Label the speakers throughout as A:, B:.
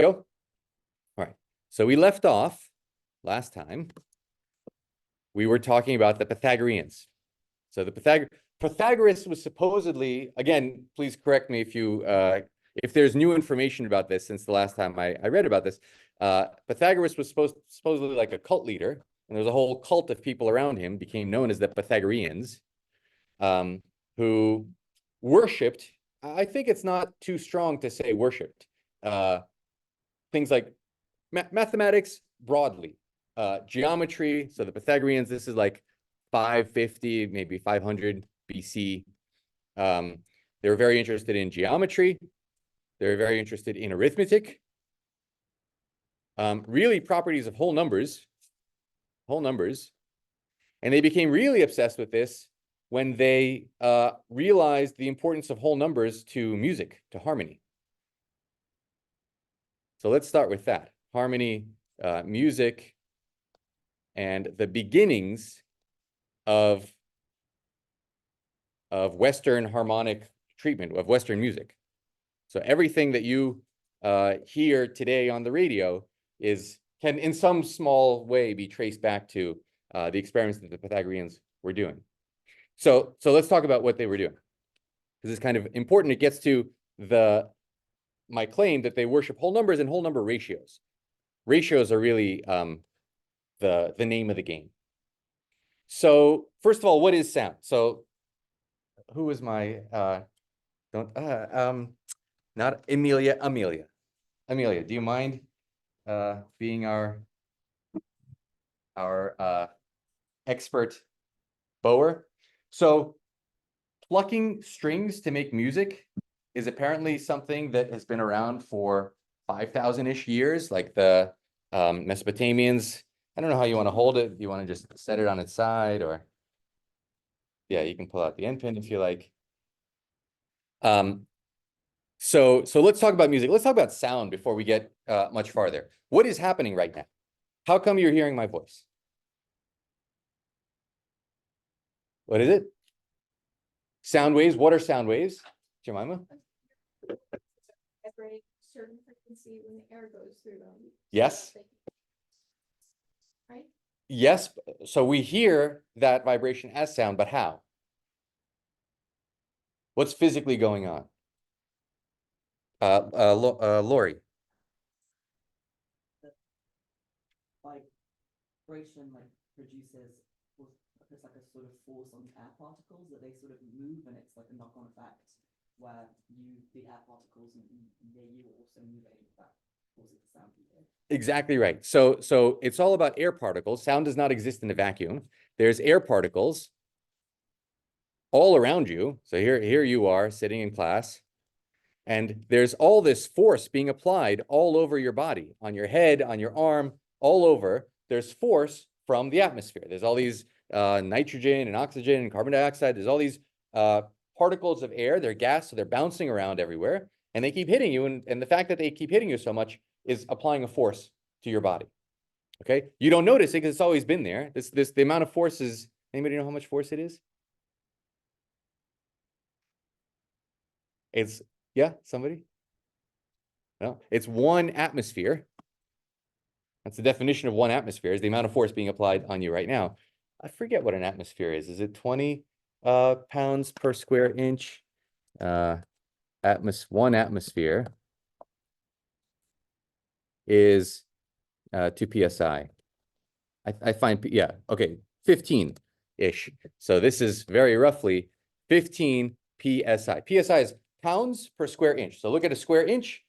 A: go. All right. So we left off last time. We were talking about the Pythagoreans. So the Pythagoras was supposedly, again, please correct me if there's new information about this since the last time I read about this. Pythagoras was supposedly like a cult leader, and there was a whole cult of people around him, became known as the Pythagoreans, who worshipped, I think it's not too strong to say worshipped, things like mathematics broadly, geometry. So the Pythagoreans, this is like 550, maybe 500 BC. They were very interested in geometry. They were very interested in arithmetic. Really properties of whole numbers. And they became really obsessed with this when they realized the importance of whole numbers to music, to harmony. So let's start with that. Harmony, music, and the beginnings of Western harmonic treatment, of Western music. So everything that you hear today on the radio can in some small way be traced back to the experiments that the Pythagoreans were doing. So let's talk about what they were doing, because it's kind of important. It gets to my claim that they worship whole numbers and whole number ratios. Ratios are really the name of the game. So first of all, what is sound? So who is my not Amelia? Amelia, do you mind being our expert bower? So plucking strings to make music is apparently something that has been around for 5,000-ish years, like the Mesopotamians. I don't know how you want to hold it. Do you want to just set it on its side, or yeah, you can pull out the end pin if you like. So let's talk about music. Let's talk about sound before we get much farther. What is happening right now? How come you're hearing my voice? What is it? Sound waves. What are sound waves, Jemima?
B: Every certain frequency when the air goes through them.
A: Yes.
B: Right?
A: Yes. So we hear that vibration as sound, but how? What's physically going on? Lori.
C: Vibration produces there's like a sort of force on air particles that they sort of move, and it's like a knock-on effect where the air particles near you are also moving. That causes the sound you hear. Exactly right.
A: So it's all about air particles. Sound does not exist in a vacuum. There's air particles all around you. So here you are sitting in class, and there's all this force being applied all over your body, on your head, on your arm, all over. There's force from the atmosphere. There's all these nitrogen and oxygen and carbon dioxide. There's all these particles of air. They're gas, so they're bouncing around everywhere, and they keep hitting you. And the fact that they keep hitting you so much is applying a force to your body. Okay, you don't notice it because it's always been there. The amount of force is. Anybody know how much force it is? Somebody? No, it's 1 atmosphere. That's the definition of 1 atmosphere, is the amount of force being applied on you right now. I forget what an atmosphere is. Is it 20 pounds per square inch? 1 atmosphere is 2 psi. I find, yeah, okay, 15-ish. So this is very roughly 15 psi. Psi is pounds per square inch. So look at a square inch,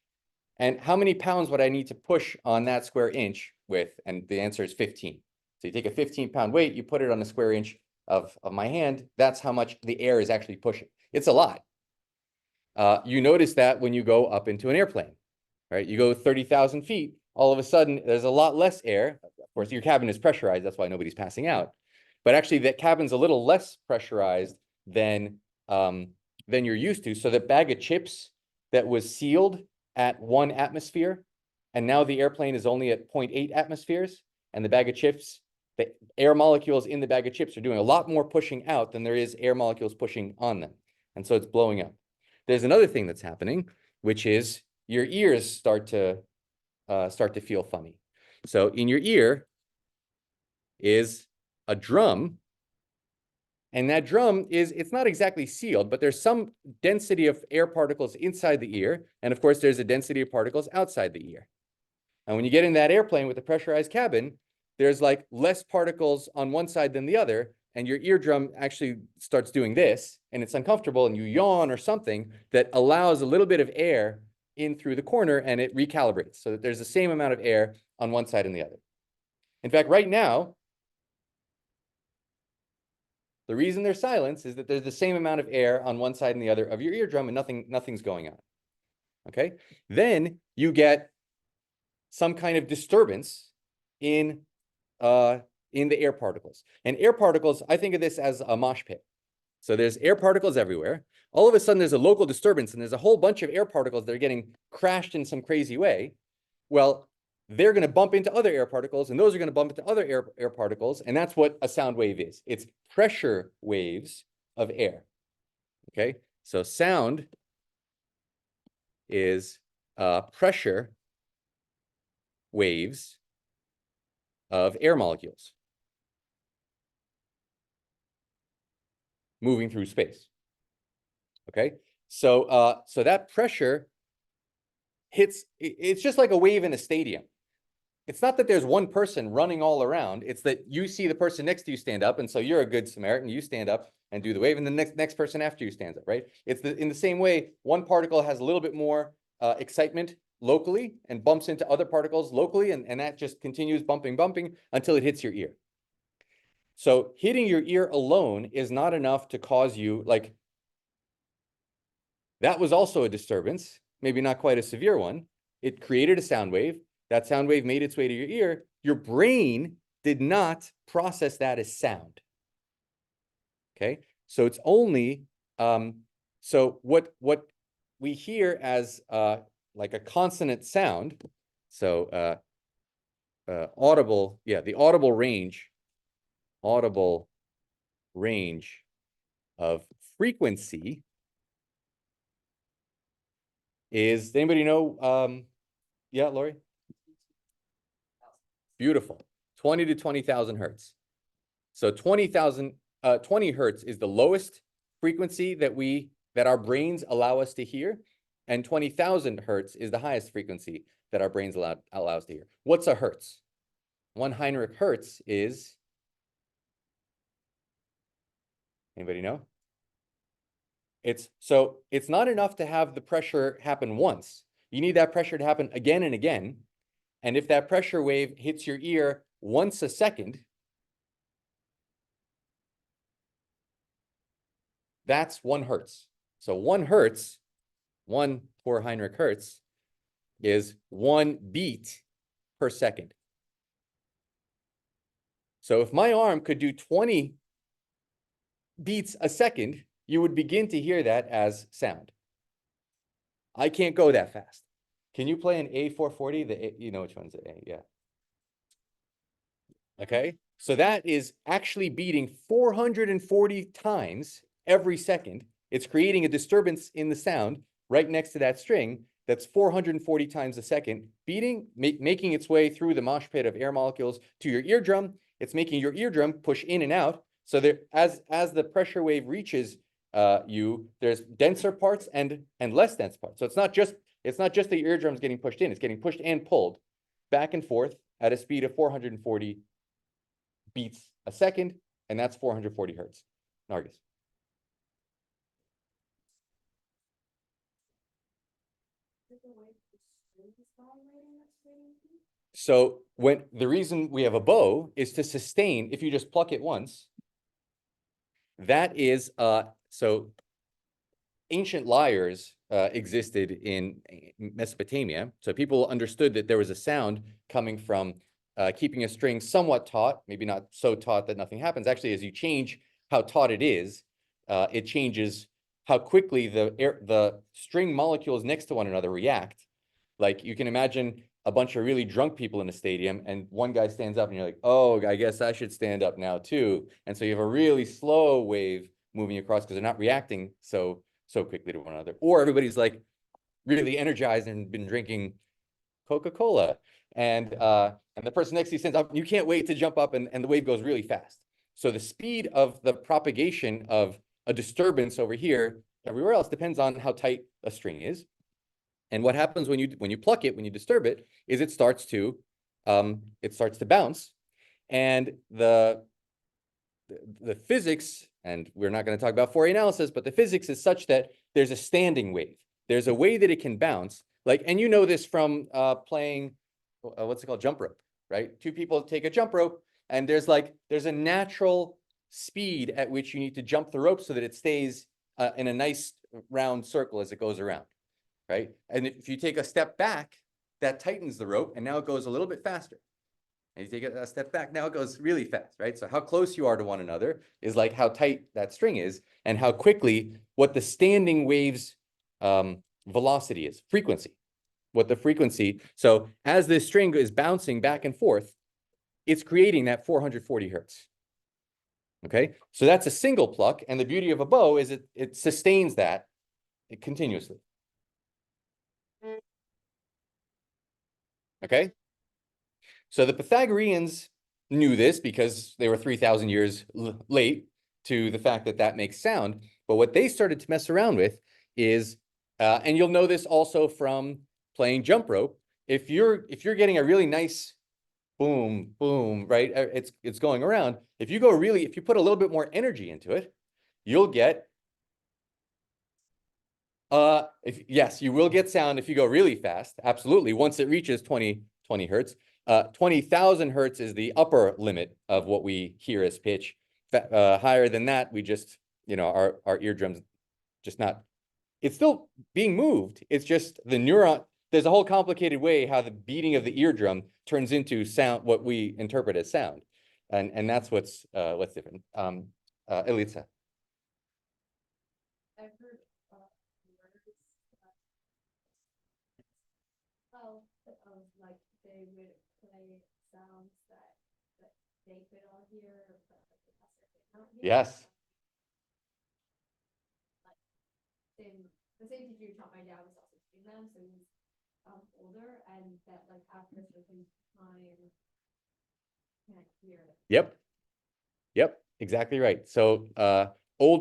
A: and how many pounds would I need to push on that square inch with? And the answer is 15. So you take a 15-pound weight, you put it on a square inch of my hand. That's how much the air is actually pushing. It's a lot. You notice that when you go up into an airplane, right? You go 30,000 feet, all of a sudden there's a lot less air. Of course, your cabin is pressurized. That's why nobody's passing out. But actually, that cabin's a little less pressurized than you're used to. So the bag of chips that was sealed at 1 atmosphere, and now the airplane is only at 0.8 atmospheres, and the bag of chips, the air molecules in the bag of chips are doing a lot more pushing out than there is air molecules pushing on them. And so it's blowing up. There's another thing that's happening, which is your ears start to start to feel funny. So in your ear is a drum. And that drum it's not exactly sealed, but there's some density of air particles inside the ear. And of course, there's a density of particles outside the ear. And when you get in that airplane with a pressurized cabin, there's like less particles on one side than the other. And your eardrum actually starts doing this, and it's uncomfortable, and you yawn or something that allows a little bit of air in through the corner, and it recalibrates so that there's the same amount of air on one side and the other. In fact, right now, the reason there's silence is that there's the same amount of air on one side and the other of your eardrum, and nothing's going on. Okay? Then you get some kind of disturbance in the air particles. And air particles, I think of this as a mosh pit. So there's air particles everywhere. All of a sudden, there's a local disturbance, and there's a whole bunch of air particles that are getting crashed in some crazy way. Well, they're going to bump into other air particles, and those are going to bump into other air particles, and that's what a sound wave is. It's pressure waves of air. Okay, so sound is pressure waves of air molecules moving through space. Okay, so so that pressure hits. It's just like a wave in a stadium. It's not that there's one person running all around. It's that you see the person next to you stand up, and so you're a good Samaritan. You stand up and do the wave, and the next person after you stands up, right? It's in the same way. One particle has a little bit more excitement locally and bumps into other particles locally, and that just continues bumping until it hits your ear. So hitting your ear alone is not enough to cause you, like, that was also a disturbance, maybe not quite a severe one. It created a sound wave. That sound wave made its way to your ear. Your brain did not process that as sound. Okay, so it's only so what we hear as like a consonant sound. So audible, yeah, the audible range of frequency is. Does anybody know? Yeah, Lori. Beautiful. 20 to 20,000 hertz. So 20 hertz is the lowest frequency that our brains allow us to hear, and 20,000 hertz is the highest frequency that our brains allow us to hear. What's a hertz? 1 Heinrich hertz is, anybody know? It's not enough to have the pressure happen once. You need that pressure to happen again and again. And if that pressure wave hits your ear once a second, that's 1 hertz. So 1 hertz, 1 4 Heinrich hertz, is 1 beat per second. So if my arm could do 20 beats a second, you would begin to hear that as sound. I can't go that fast. Can you play an A440? You know which one's the A, yeah. Okay, so that is actually beating 440 times every second. It's creating a disturbance in the sound right next to that string that's 440 times a second, beating, making its way through the mosh pit of air molecules to your eardrum. It's making your eardrum push in and out. So there, as the pressure wave reaches there's denser parts and less dense parts. So it's not just the eardrums getting pushed in, it's getting pushed and pulled back and forth at a speed of 440 beats a second, and that's 440 hertz. Nargis. So when the reason we have a bow is to sustain, if you just pluck it once, that is so ancient lyres existed in Mesopotamia. So people understood that there was a sound coming from keeping a string somewhat taut, maybe not so taut that nothing happens. Actually, as you change how taut it is, it changes how quickly the string molecules next to one another react. Like you can imagine a bunch of really drunk people in a stadium, and one guy stands up and you're like, oh, I guess I should stand up now too. And so you have a really slow wave moving across because they're not reacting so quickly to one another. Or everybody's like really energized and been drinking Coca-Cola. And the person next to you stands up, you can't wait to jump up, and the wave goes really fast. So the speed of the propagation of a disturbance over here, everywhere else, depends on how tight a string is. And what happens when you pluck it, when you disturb it, is it starts to bounce. And the physics, and we're not going to talk about Fourier analysis, but the physics is such that there's a standing wave. There's a way that it can bounce, like, and you know this from playing, what's it called, jump rope, right? Two people take a jump rope, and there's a natural speed at which you need to jump the rope so that it stays in a nice round circle as it goes around, right? And if you take a step back, that tightens the rope, and now it goes a little bit faster. And you take a step back, now it goes really fast, right? So how close you are to one another is like how tight that string is, and how quickly, what the standing wave's velocity is, frequency, what the frequency. So as this string is bouncing back and forth, it's creating that 440 hertz. Okay, so that's a single pluck, and the beauty of a bow is it sustains that continuously. Okay. So the Pythagoreans knew this because they were 3,000 years late to the fact that that makes sound. But what they started to mess around with is, and you'll know this also from playing jump rope, if you're getting a really nice boom, boom, right? It's going around. If you put a little bit more energy into it, you'll get, yes, you will get sound if you go really fast. Absolutely. Once it reaches 20 hertz. 20,000 hertz is the upper limit of what we hear as pitch. Higher than that, we just, our eardrums just not, it's still being moved. It's just the neuron, there's a whole complicated way how the beating of the eardrum turns into sound, what we interpret as sound. And that's what's different. Elitsa.
B: I've heard words, like they would play sounds that they could all hear, but the professor could not hear.
A: Yes.
B: The same teacher who taught my dad was also teaching them, so he's older, and that like after a certain time can't hear it.
A: Yep, exactly right. So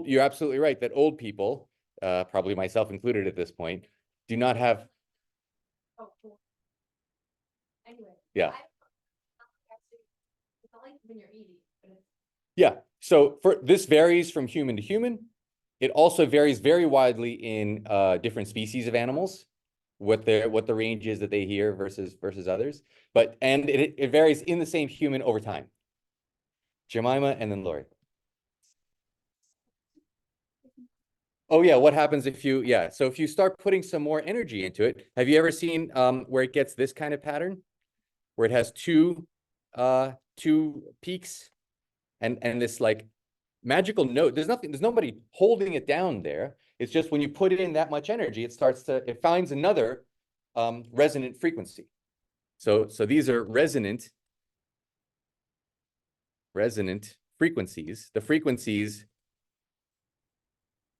A: you're absolutely right that old people, probably myself included at this point, do not have.
B: Oh, cool. Anyway.
A: Yeah.
B: It's not like when you're eating, but it's.
A: Yeah. So this varies from human to human. It also varies very widely in different species of animals, what the range is that they hear versus others. And it varies in the same human over time. Jemima and then Lori. Oh yeah, what happens if you, so if you start putting some more energy into it, have you ever seen where it gets this kind of pattern? Where it has two peaks and this like magical note. There's nobody holding it down there. It's just when you put in that much energy, it finds another resonant frequency. So these are resonant frequencies, the frequencies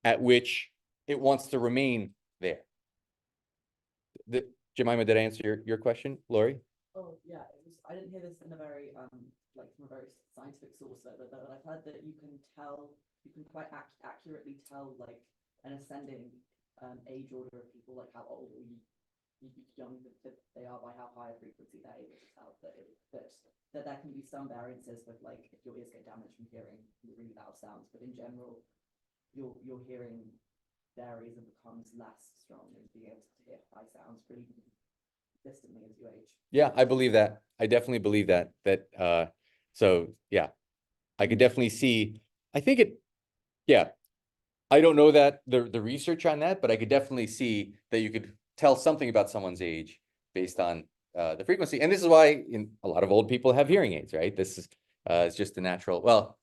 A: at which it wants to remain there. Jemima, did I answer your question, Lori?
C: Oh yeah, I didn't hear this in a very like from a very scientific source, but I've heard that you can quite accurately tell like an ascending age order of people, like how old or young that they are by how high a frequency they're able to tell. That there can be some variances with like if your ears get damaged from hearing really loud sounds, but in general, your hearing varies and becomes less strong and being able to hear high sounds pretty distantly as you age. Yeah,
A: I believe that. I definitely believe that. So yeah, I could definitely see. I think I don't know that the research on that, but I could definitely see that you could tell something about someone's age based on the frequency. And this is why a lot of old people have hearing aids, right? This is it's just a natural. Well,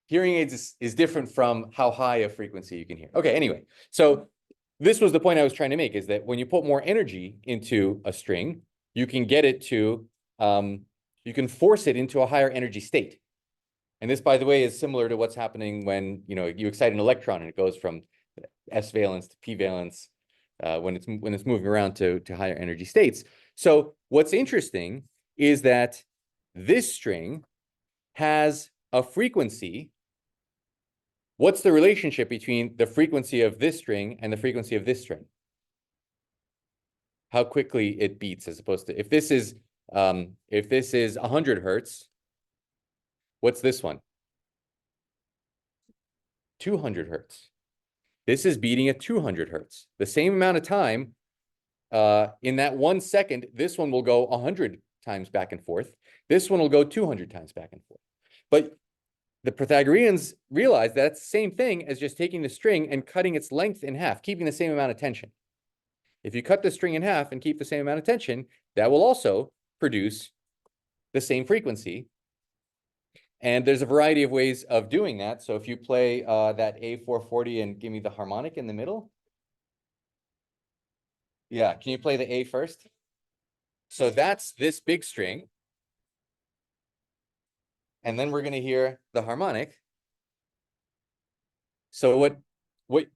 A: hearing aids is different from how high a frequency you can hear. Okay, anyway, so this was the point I was trying to make, is that when you put more energy into a string, you can get it to, you can force it into a higher energy state. And this, by the way, is similar to what's happening when, you excite an electron and it goes from S valence to P valence when it's moving around to higher energy states. So what's interesting is that this string has a frequency. What's the relationship between the frequency of this string and the frequency of this string? How quickly it beats, as opposed to if this is 100 hertz, what's this one? 200 hertz. This is beating at 200 hertz. The same amount of time, in that 1 second, this one will go 100 times back and forth. This one will go 200 times back and forth. But the Pythagoreans realized that's the same thing as just taking the string and cutting its length in half, keeping the same amount of tension. If you cut the string in half and keep the same amount of tension, that will also produce the same frequency. And there's a variety of ways of doing that. So if you play that A440 and give me the harmonic in the middle. Yeah, can you play the A first? So that's this big string. And then we're going to hear the harmonic. So what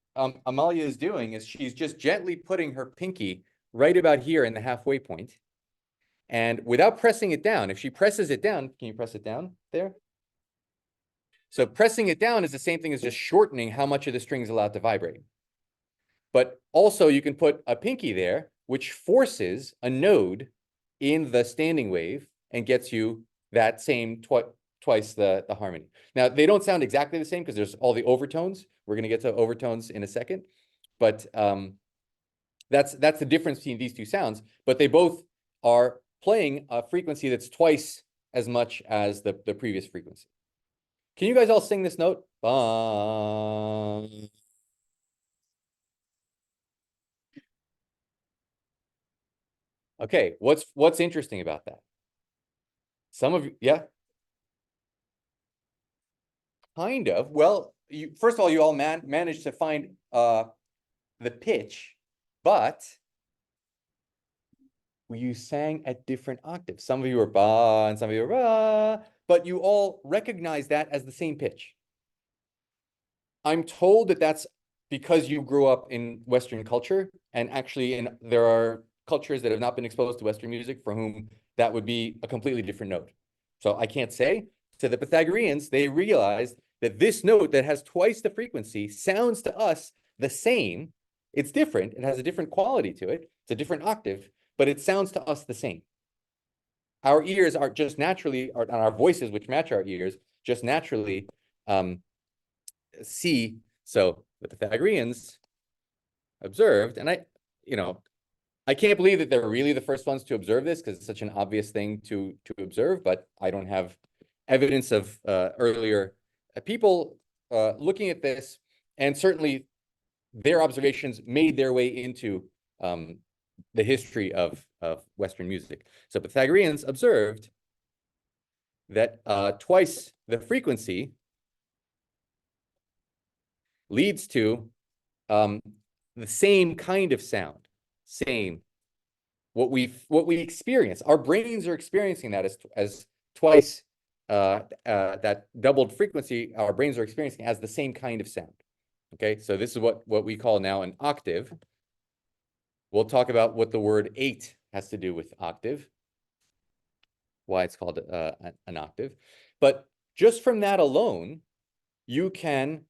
A: Amalia is doing is she's just gently putting her pinky right about here in the halfway point. And without pressing it down, if she presses it down, can you press it down there? So pressing it down is the same thing as just shortening how much of the string is allowed to vibrate. But also you can put a pinky there, which forces a node in the standing wave and gets you that same twice the harmony. Now, they don't sound exactly the same because there's all the overtones. We're going to get to overtones in a second. But that's the difference between these two sounds. But they both are playing a frequency that's twice as much as the previous frequency. Can you guys all sing this note? Okay, what's interesting about that? Some of you, yeah, kind of. Well, first of all, you all managed to find the pitch, but you sang at different octaves. Some of you were ba and some of you were ba, but you all recognize that as the same pitch. I'm told that that's because you grew up in Western culture, and actually there are cultures that have not been exposed to Western music for whom that would be a completely different note. So I can't say. To the Pythagoreans, they realized that this note that has twice the frequency sounds to us the same. It's different. It has a different quality to it. It's a different octave, but it sounds to us the same. Our ears are just naturally, and our voices, which match our ears, just naturally see. So the Pythagoreans observed, and I can't believe that they're really the first ones to observe this because it's such an obvious thing to observe, but I don't have evidence of earlier people looking at this, and certainly their observations made their way into the history of Western music. So Pythagoreans observed that twice the frequency leads to the same kind of sound, what we experience. Our brains are experiencing that as twice that doubled frequency. Our brains are experiencing as the same kind of sound. Okay, so this is what we call now an octave. We'll talk about what the word 8 has to do with octave, why it's called an octave. But just from that alone, you can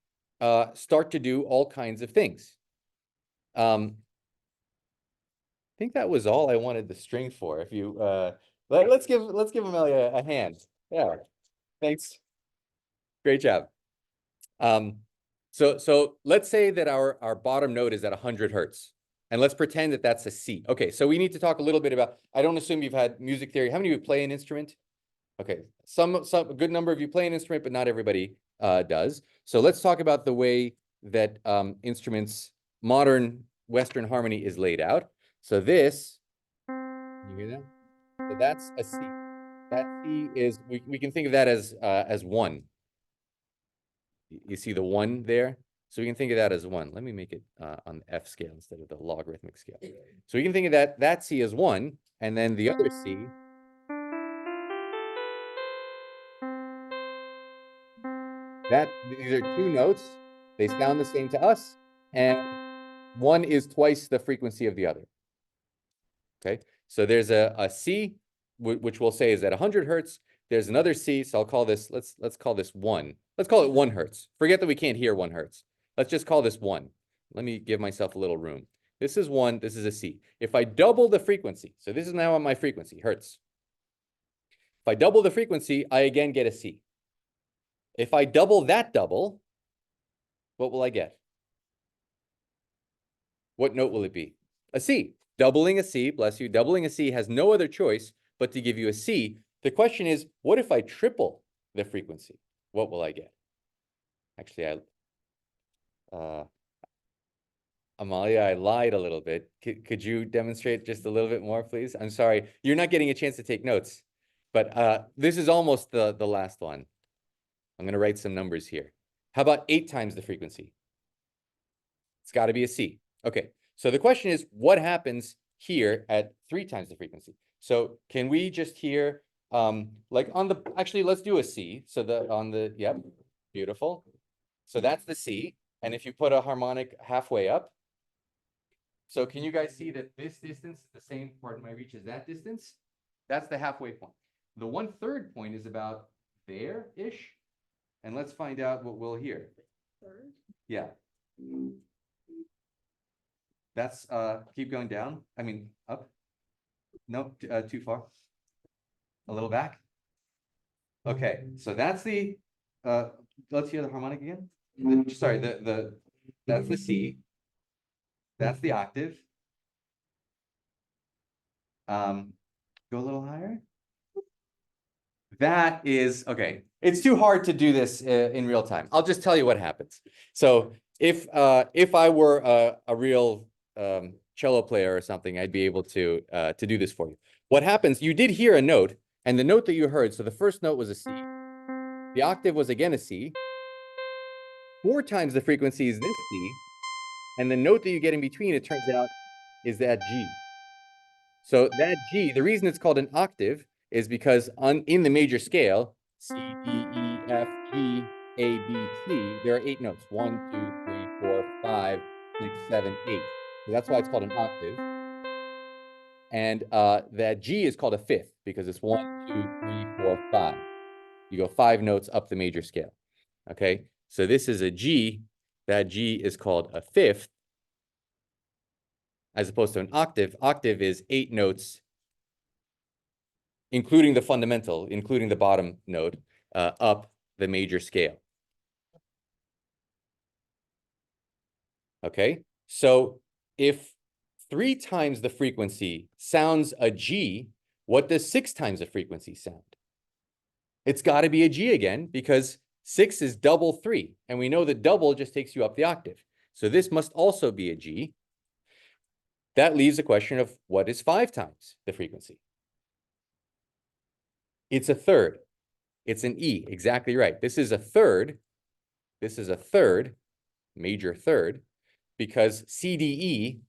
A: start to do all kinds of things. I think that was all I wanted the string for. If you let's give Amelia a hand. Yeah, thanks. Great job. So let's say that our bottom note is at 100 hertz, and let's pretend that that's a C. Okay, so we need to talk a little bit about. I don't assume you've had music theory. How many of you play an instrument? Okay, a good number of you play an instrument, but not everybody does. So let's talk about the way that instruments, modern Western harmony is laid out. So this, you hear that? So that's a C. That C is, we can think of that as 1. You see the 1 there? So we can think of that as 1. Let me make it on the F scale instead of the logarithmic scale. So we can think of that C as 1, and then the other C. These are 2 notes. They sound the same to us, and one is twice the frequency of the other. Okay, So there's a C, which we'll say is at 100 hertz. There's another C, so I'll call this, let's call this 1. Let's call it 1 hertz. Forget that we can't hear 1 hertz. Let's just call this 1. Let me give myself a little room. This is 1, this is a C. If I double the frequency, so this is now on my frequency, hertz. If I double the frequency, I again get a C. If I double that double, what will I get? What note will it be? A C. Doubling a C, bless you, doubling a C has no other choice but to give you a C. The question is, what if I triple the frequency? What will I get? Actually, Amalia, I lied a little bit. Could you demonstrate just a little bit more, please? I'm sorry, you're not getting a chance to take notes, but this is almost the last one. I'm going to write some numbers here. How about 8 times the frequency? It's got to be a C. Okay, so the question is, what happens here at 3 times the frequency? So can we just hear, like on the, actually, let's do a C. So yep, beautiful. So that's the C. And if you put a harmonic halfway up, so can you guys see that this distance is the same, pardon my reach, as that distance? That's the halfway point. The 1/3 point is about there-ish. And let's find out what we'll hear.
B: Third.
A: Yeah. That's, keep going down. I mean, up. No, too far. A little back. Okay, so that's the, let's hear the harmonic again. Sorry, that's the C. That's the octave. Go a little higher. That is, okay. It's too hard to do this in real time. I'll just tell you what happens. So if I were a real cello player or something, I'd be able to do this for you. What happens, you did hear a note, and the note that you heard, so the first note was a C. The octave was again a C. 4 times the frequency is this C. And the note that you get in between, it turns out, is that G. So that G, the reason it's called an octave is because in the major scale, C, D, E, F, G, A, B, C, there are 8 notes. 1, 2, 3, 4, 5, 6, 7, 8. So that's why it's called an octave. And that G is called a fifth because it's 1, 2, 3, 4, 5. You go 5 notes up the major scale. Okay, so this is a G. That G is called a fifth, as opposed to an octave. Octave is 8 notes, including the fundamental, including the bottom note, up the major scale. Okay, so if 3 times the frequency sounds a G, what does 6 times the frequency sound? It's got to be a G again, because 6 is double 3, and we know that double just takes you up the octave. So this must also be a G. That leaves a question of what is 5 times the frequency? It's a third. It's an E, exactly right. This is a third. This is a third, major third, because CDE,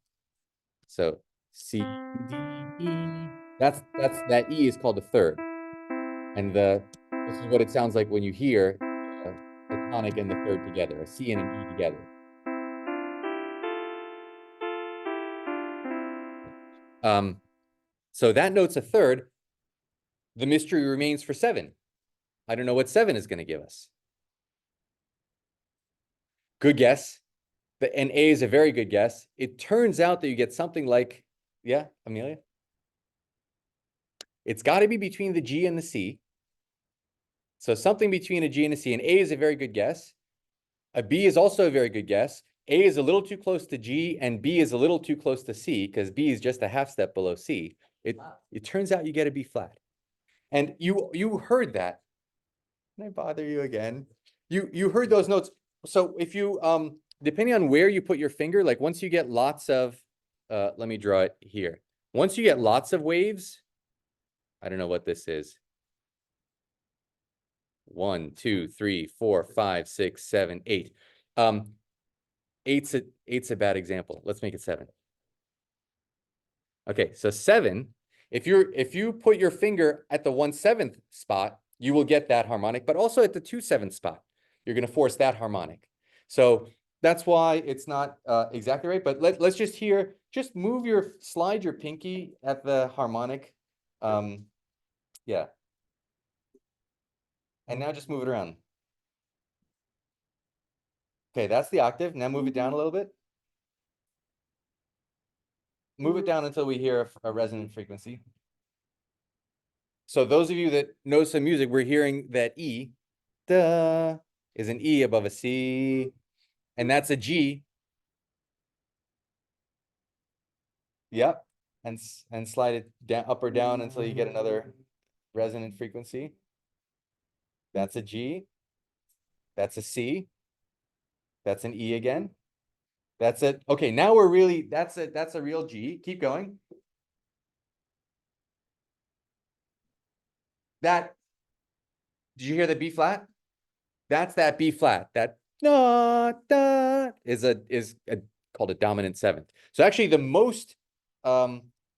A: so CDE, that E is called a third. And this is what it sounds like when you hear the tonic and the third together, a C and an E together. So that note's a third. The mystery remains for 7. I don't know what 7 is going to give us. Good guess. And A is a very good guess. It turns out that you get something like, yeah, Amelia? It's got to be between the G and the C. So something between a G and a C. And A is a very good guess. A B is also a very good guess. A is a little too close to G, and B is a little too close to C, because B is just a half step below C. It turns out you get a B flat. And you heard that. Can I bother you again? You heard those notes. So if you, depending on where you put your finger, like once you get lots of, let me draw it here. Once you get lots of waves, I don't know what this is. 1, 2, 3, 4, 5, 6, 7, 8. Eight's a bad example. Let's make it 7. Okay, so 7. If you put your finger at the 1/7 spot, you will get that harmonic, but also at the 2/7 spot, you're going to force that harmonic. So that's why it's not exactly right. But let's just hear just slide your pinky at the harmonic. Yeah. And now just move it around. Okay, that's the octave. Now move it down a little bit. Move it down until we hear a resonant frequency. So those of you that know some music, we're hearing that E, da, is an E above a C, and that's a G. Yep, and slide it down, up or down until you get another resonant frequency. That's a G. That's a C. That's an E again. That's it. Okay, now we're really, that's a real G. Keep going. Did you hear the B flat? That's that B flat. That da da is called a dominant seventh. So actually the most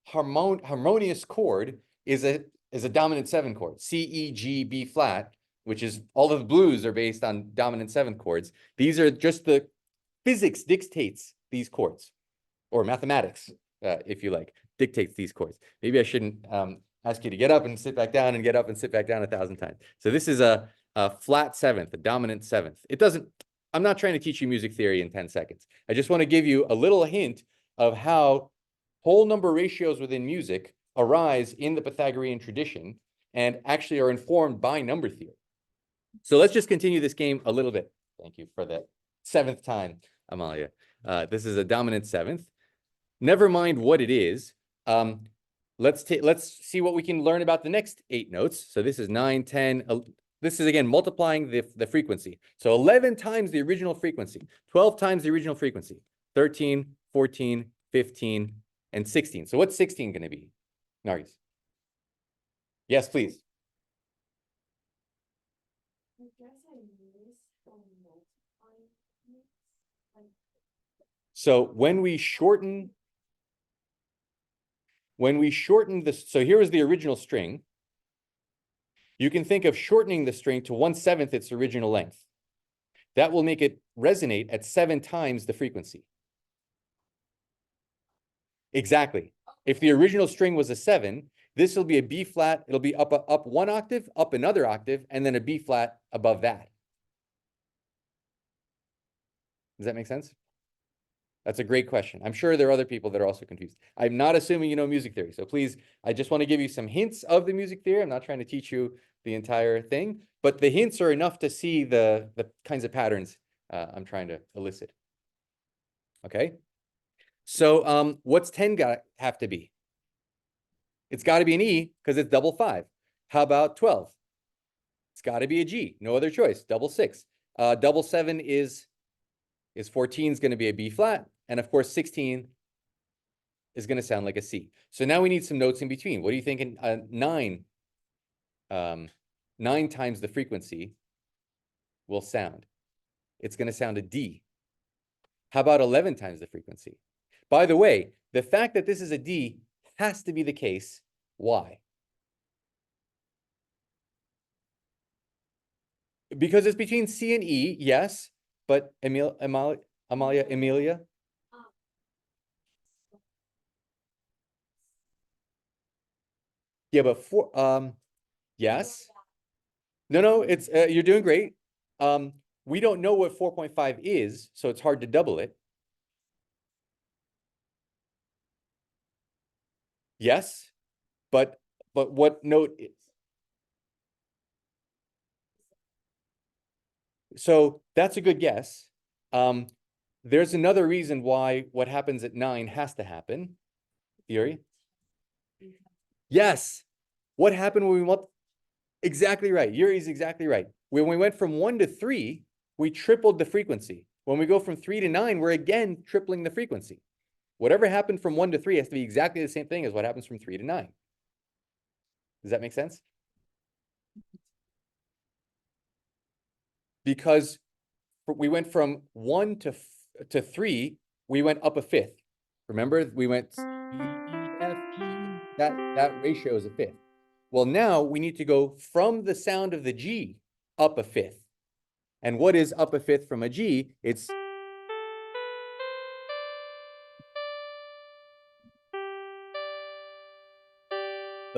A: harmonious chord is a dominant seven chord. C, E, G, B flat, which is all of the blues are based on dominant seventh chords. These are just the physics dictates these chords, or mathematics, if you like, dictates these chords. Maybe I shouldn't ask you to get up and sit back down and get up and sit back down 1,000 times. So this is a flat seventh, a dominant seventh. I'm not trying to teach you music theory in 10 seconds. I just want to give you a little hint of how whole number ratios within music arise in the Pythagorean tradition and actually are informed by number theory. So let's just continue this game a little bit. Thank you for the 7th time, Amalia. This is a dominant seventh. Never mind what it is. Let's see what we can learn about the next 8 notes. So this is 9, 10. This is again multiplying the frequency. So 11 times the original frequency, 12 times the original frequency, 13, 14, 15, and 16. So what's 16 going to be? Nargis. Yes, please.
B: I guess I missed on multiplying units.
A: So when we shorten this, so here is the original string. You can think of shortening the string to 1/7 its original length. That will make it resonate at 7 times the frequency. Exactly. If the original string was a 7, this will be a B flat. It'll be up 1 octave, up another octave, and then a B flat above that. Does that make sense? That's a great question. I'm sure there are other people that are also confused. I'm not assuming you know music theory. So please, I just want to give you some hints of the music theory. I'm not trying to teach you the entire thing, but the hints are enough to see the kinds of patterns I'm trying to elicit. Okay. So what's 10 have to be? It's got to be an E because it's double 5. How about 12? It's got to be a G. No other choice. Double 6. Double 7 is 14 is going to be a B flat. And of course, 16 is going to sound like a C. So now we need some notes in between. What do you think in 9 times the frequency will sound? It's going to sound a D. How about 11 times the frequency? By the way, the fact that this is a D has to be the case. Why? Because it's between C and E, yes, but Amalia, Emilia? Yeah, but yes. No, it's you're doing great. We don't know what 4.5 is, so it's hard to double it. Yes, but what note is? So that's a good guess. There's another reason why what happens at 9 has to happen. Theory? Yes. What happened when we went? Exactly right. Yuri's exactly right. When we went from 1 to 3, we tripled the frequency. When we go from 3 to 9, we're again tripling the frequency. Whatever happened from 1 to 3 has to be exactly the same thing as what happens from 3 to 9. Does that make sense? Because we went from 1 to 3, we went up a fifth. Remember, we went C, E, F, G. That ratio is a fifth. Well, now we need to go from the sound of the G up a fifth. And what is up a fifth from a G? It's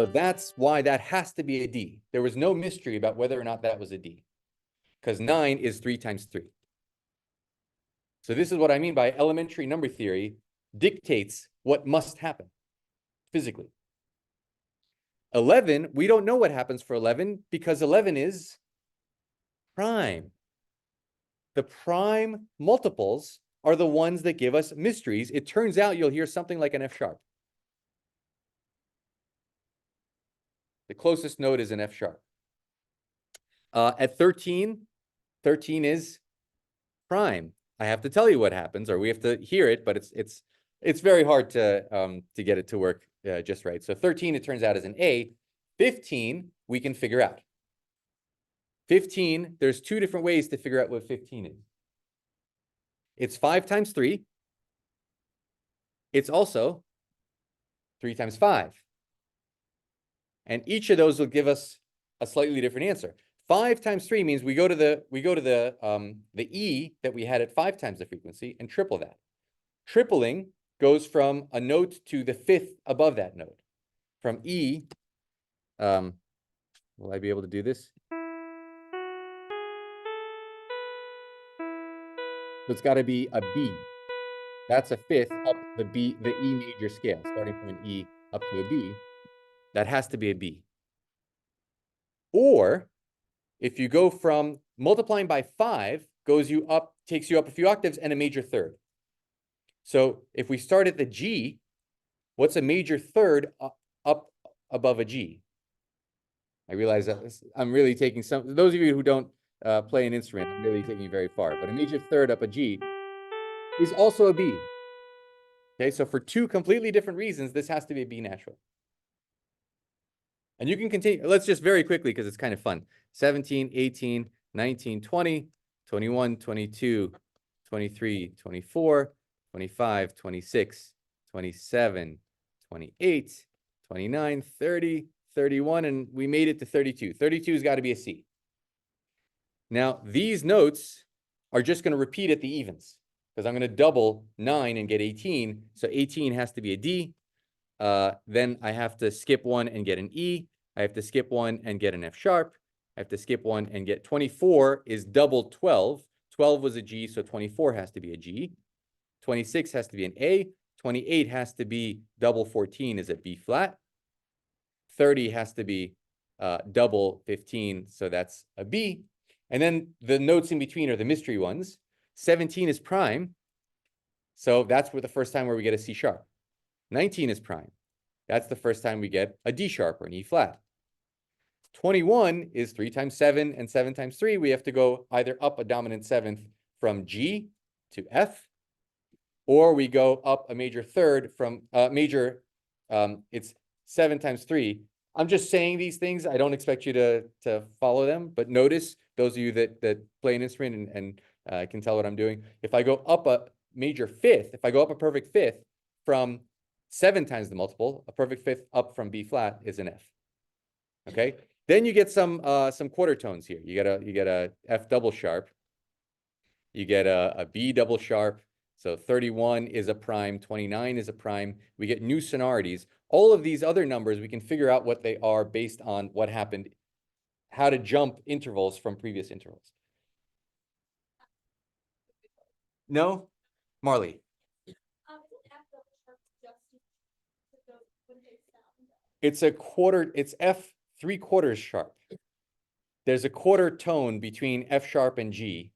A: So that's why that has to be a D. There was no mystery about whether or not that was a D, because 9 is 3 times 3. So this is what I mean by elementary number theory dictates what must happen physically. 11, we don't know what happens for 11 because 11 is prime. The prime multiples are the ones that give us mysteries. It turns out you'll hear something like an F sharp. The closest note is an F sharp. At 13, 13 is prime. I have to tell you what happens, or we have to hear it, but it's very hard to get it to work just right. So 13, it turns out, is an A. 15, we can figure out. 15, there's two different ways to figure out what 15 is. It's 5 times 3. It's also 3 times 5. And each of those will give us a slightly different answer. 5 times 3 means we go to the E that we had at 5 times the frequency and triple that. Tripling goes from a note to the fifth above that note. From E, will I be able to do this? So it's got to be a B. That's a fifth up the E major scale, starting from an E up to a B. That has to be a B. Or if you go from multiplying by 5, takes you up a few octaves and a major third. So if we start at the G, what's a major third up above a G? I realize that I'm really taking those of you who don't play an instrument, I'm really taking it very far. But a major third up a G is also a B. Okay, so for two completely different reasons, this has to be a B natural. And you can continue. Let's just very quickly, because it's kind of fun. 17, 18, 19, 20, 21, 22, 23, 24, 25, 26, 27, 28, 29, 30, 31, and we made it to 32. 32 has got to be a C. Now, these notes are just going to repeat at the evens, because I'm going to double 9 and get 18. So 18 has to be a D. Then I have to skip 1 and get an E. I have to skip 1 and get an F sharp. I have to skip 1 and get 24 is double 12. 12 was a G, so 24 has to be a G. 26 has to be an A. 28 has to be double 14 is a B flat. 30 has to be double 15, so that's a B. And then the notes in between are the mystery ones. 17 is prime, so that's the first time where we get a C sharp. 19 is prime. That's the first time we get a D sharp or an E flat. 21 is 3 times 7 and 7 times 3. We have to go either up a dominant seventh from G to F, or we go up a major third from it's 7 times 3. I'm just saying these things. I don't expect you to follow them, but notice, those of you that play an instrument and can tell what I'm doing. If I go up a major fifth, if I go up a perfect fifth from 7 times the multiple, a perfect fifth up from B flat is an F. Okay, then you get some quarter tones here. You get a F double sharp. You get a B double sharp. So 31 is a prime, 29 is a prime. We get new sonorities. All of these other numbers, we can figure out what they are based on what happened, how to jump intervals from previous intervals. No? Marley? It's a quarter, it's F 3/4 sharp. There's a quarter tone between F sharp and G,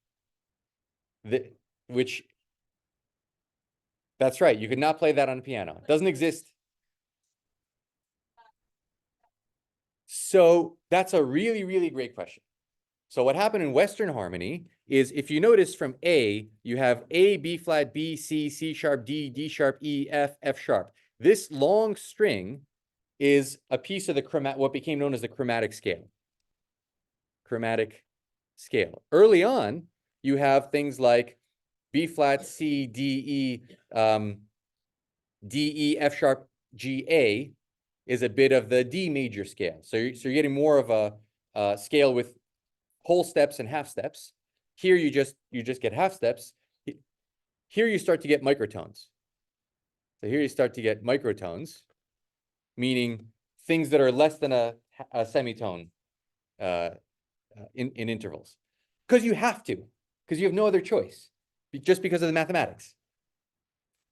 A: that's right, you could not play that on a piano. It doesn't exist. So that's a really, really great question. So what happened in Western harmony is, if you notice from A, you have A, B flat, B, C, C sharp, D, D sharp, E, F, F sharp. This long string is a piece of what became known as the chromatic scale. Chromatic scale. Early on, you have things like B flat, C, D, E, F sharp, G, A is a bit of the D major scale. So you're getting more of a scale with whole steps and half steps. Here you just get half steps. Here you start to get microtones. So here you start to get microtones, meaning things that are less than a semitone in intervals. Because you have to, because you have no other choice, just because of the mathematics.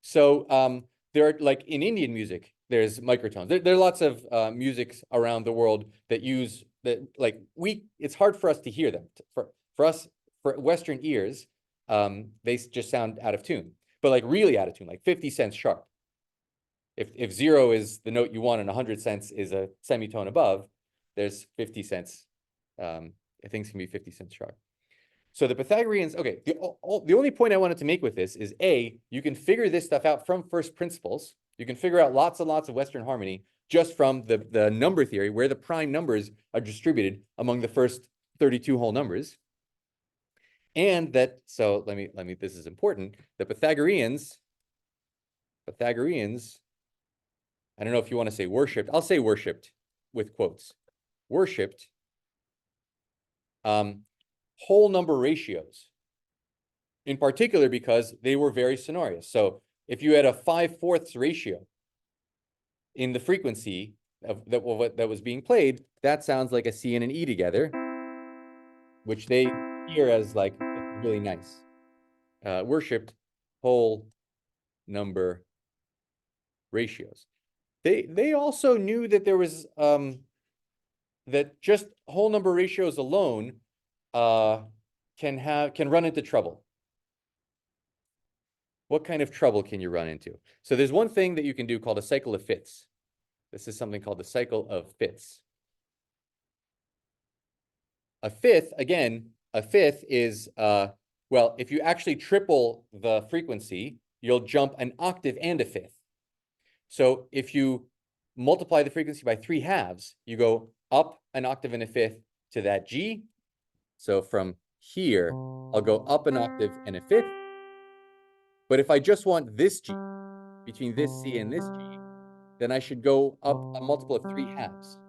A: So there are, like in Indian music, there's microtones. There are lots of musics around the world that use that, like it's hard for us to hear them. For us, for Western ears, they just sound out of tune, but like really out of tune, like 50 cents sharp. If 0 is the note you want and 100 cents is a semitone above, there's 50 cents. Things can be 50 cents sharp. So the Pythagoreans, okay, the only point I wanted to make with this is A, you can figure this stuff out from first principles. You can figure out lots and lots of Western harmony just from the number theory, where the prime numbers are distributed among the first 32 whole numbers. And that, so let me, this is important. The Pythagoreans, I don't know if you want to say worshipped. I'll say worshipped with quotes. Worshipped whole number ratios, in particular because they were very sonorous. So if you had a 5/4 ratio in the frequency of that was being played, that sounds like a C and an E together, which they hear as like really nice. Worshipped whole number ratios. They also knew that there was that just whole number ratios alone can run into trouble. What kind of trouble can you run into? So there's one thing that you can do called a cycle of fifths. This is something called the cycle of fifths. A fifth, again, a fifth is, well, if you actually triple the frequency, you'll jump an octave and a fifth. So if you multiply the frequency by 3/2, you go up an octave and a fifth to that G. So from here, I'll go up an octave and a fifth. But if I just want this G, between this C and this G, then I should go up a multiple of 3/2.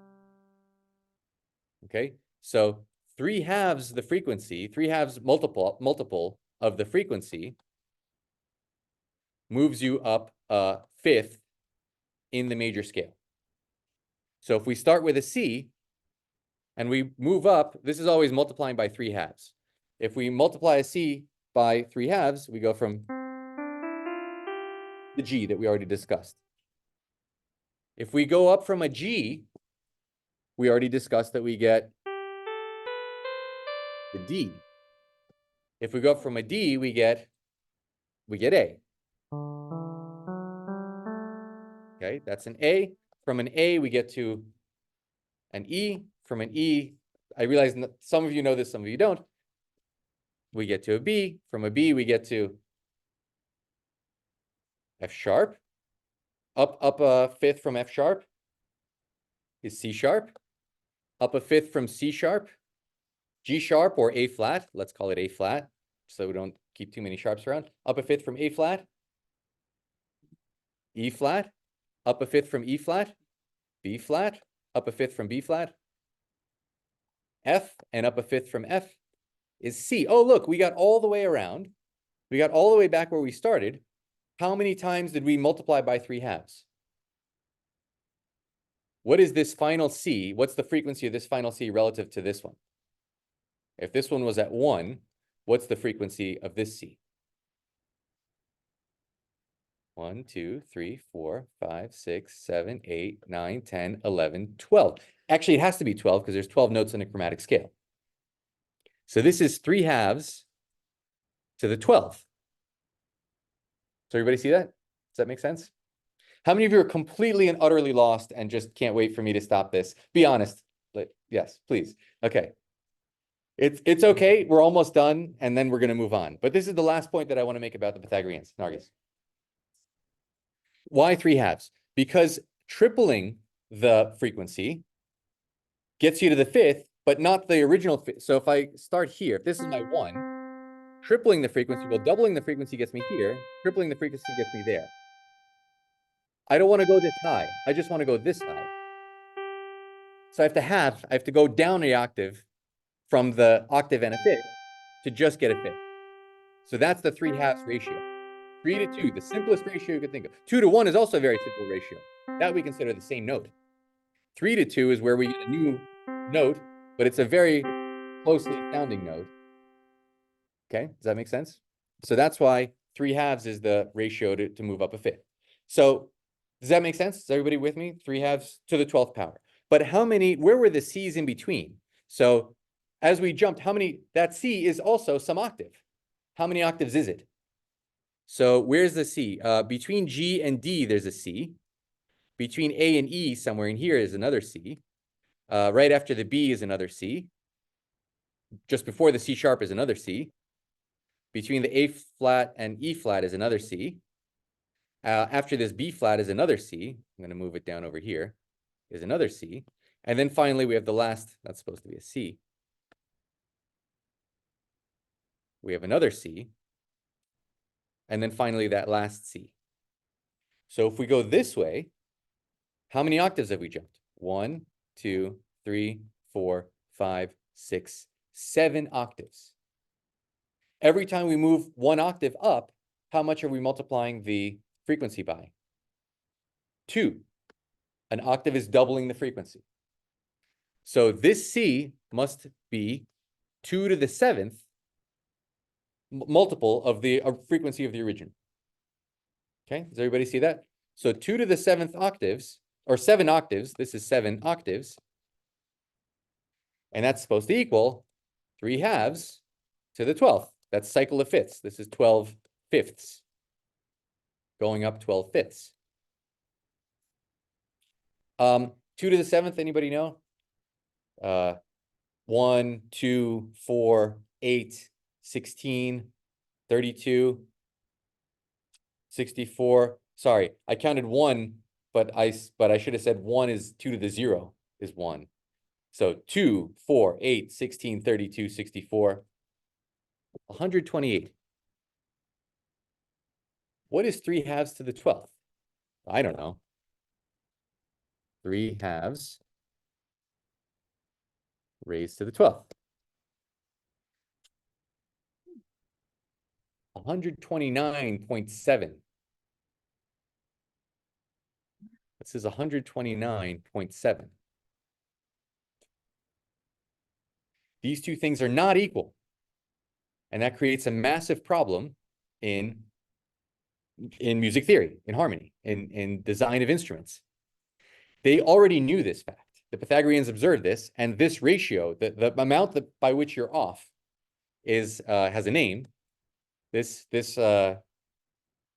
A: Okay, so 3/2 the frequency, 3/2 multiple of the frequency moves you up a fifth in the major scale. So if we start with a C and we move up, this is always multiplying by 3/2. If we multiply a C by 3/2, we go from the G that we already discussed. If we go up from a G, we already discussed that we get the D. If we go up from a D, we get A. Okay, that's an A. From an A, we get to an E. From an E, I realize some of you know this, some of you don't. We get to a B. From a B, we get to F sharp. Up a fifth from F sharp is C sharp. Up a fifth from C sharp, G sharp or A flat. Let's call it A flat, so we don't keep too many sharps around. Up a fifth from A flat, E flat. Up a fifth from E flat, B flat. Up a fifth from B flat, F, and up a fifth from F is C. Oh, look, we got all the way around. We got all the way back where we started. How many times did we multiply by 3/2? What is this final C? What's the frequency of this final C relative to this one? If this one was at 1, what's the frequency of this C? 1, 2, 3, 4, 5, 6, 7, 8, 9, 10, 11, 12. Actually, it has to be 12 because there's 12 notes in a chromatic scale. So this is 3/2 to the 12th. So everybody see that? Does that make sense? How many of you are completely and utterly lost and just can't wait for me to stop this? Be honest. Yes, please. Okay. It's okay. We're almost done, and then we're going to move on. But this is the last point that I want to make about the Pythagoreans. Nargis. Why 3/2? Because tripling the frequency gets you to the fifth, but not the original fifth. So if I start here, if this is my 1, tripling the frequency, well, doubling the frequency gets me here. Tripling the frequency gets me there. I don't want to go this high. I just want to go this high. So I have to go down an octave from the octave and a fifth to just get a fifth. So that's the 3/2 ratio. 3 to 2, the simplest ratio you could think of. 2 to 1 is also a very simple ratio. That we consider the same note. 3 to 2 is where we get a new note, but it's a very closely sounding note. Okay, does that make sense? So that's why 3/2 is the ratio to move up a fifth. So does that make sense? Is everybody with me? 3/2 to the 12th power. But where were the C's in between? So as we jumped, that C is also some octave. How many octaves is it? So where's the C? Between G and D, there's a C. Between A and E, somewhere in here is another C. Right after the B is another C. Just before the C sharp is another C. Between the A flat and E flat is another C. After this B flat is another C. I'm going to move it down over here. Is another C. And then finally, we have the last, that's supposed to be a C. We have another C. And then finally, that last C. So if we go this way, how many octaves have we jumped? 1, 2, 3, 4, 5, 6, 7 octaves. Every time we move 1 octave up, how much are we multiplying the frequency by? 2. An octave is doubling the frequency. So this C must be 2 to the 7th multiple of the frequency of the original. Okay, does everybody see that? So 2 to the 7th octaves, or 7 octaves, this is 7 octaves. And that's supposed to equal 3/2 to the 12th. That's cycle of fifths. This is 12 fifths. Going up 12 fifths. 2 to the 7th, anybody know? 1, 2, 4, 8, 16, 32, 64. Sorry, I counted 1, but I should have said 1 is 2 to the 0 is 1. So 2, 4, 8, 16, 32, 64, 128. What is 3/2 to the 12th? I don't know. 3/2 raised to the 12th. 129.7. This is 129.7. These two things are not equal. And that creates a massive problem in music theory, in harmony, in design of instruments. They already knew this fact. The Pythagoreans observed this, and this ratio, the amount by which you're off, has a name. This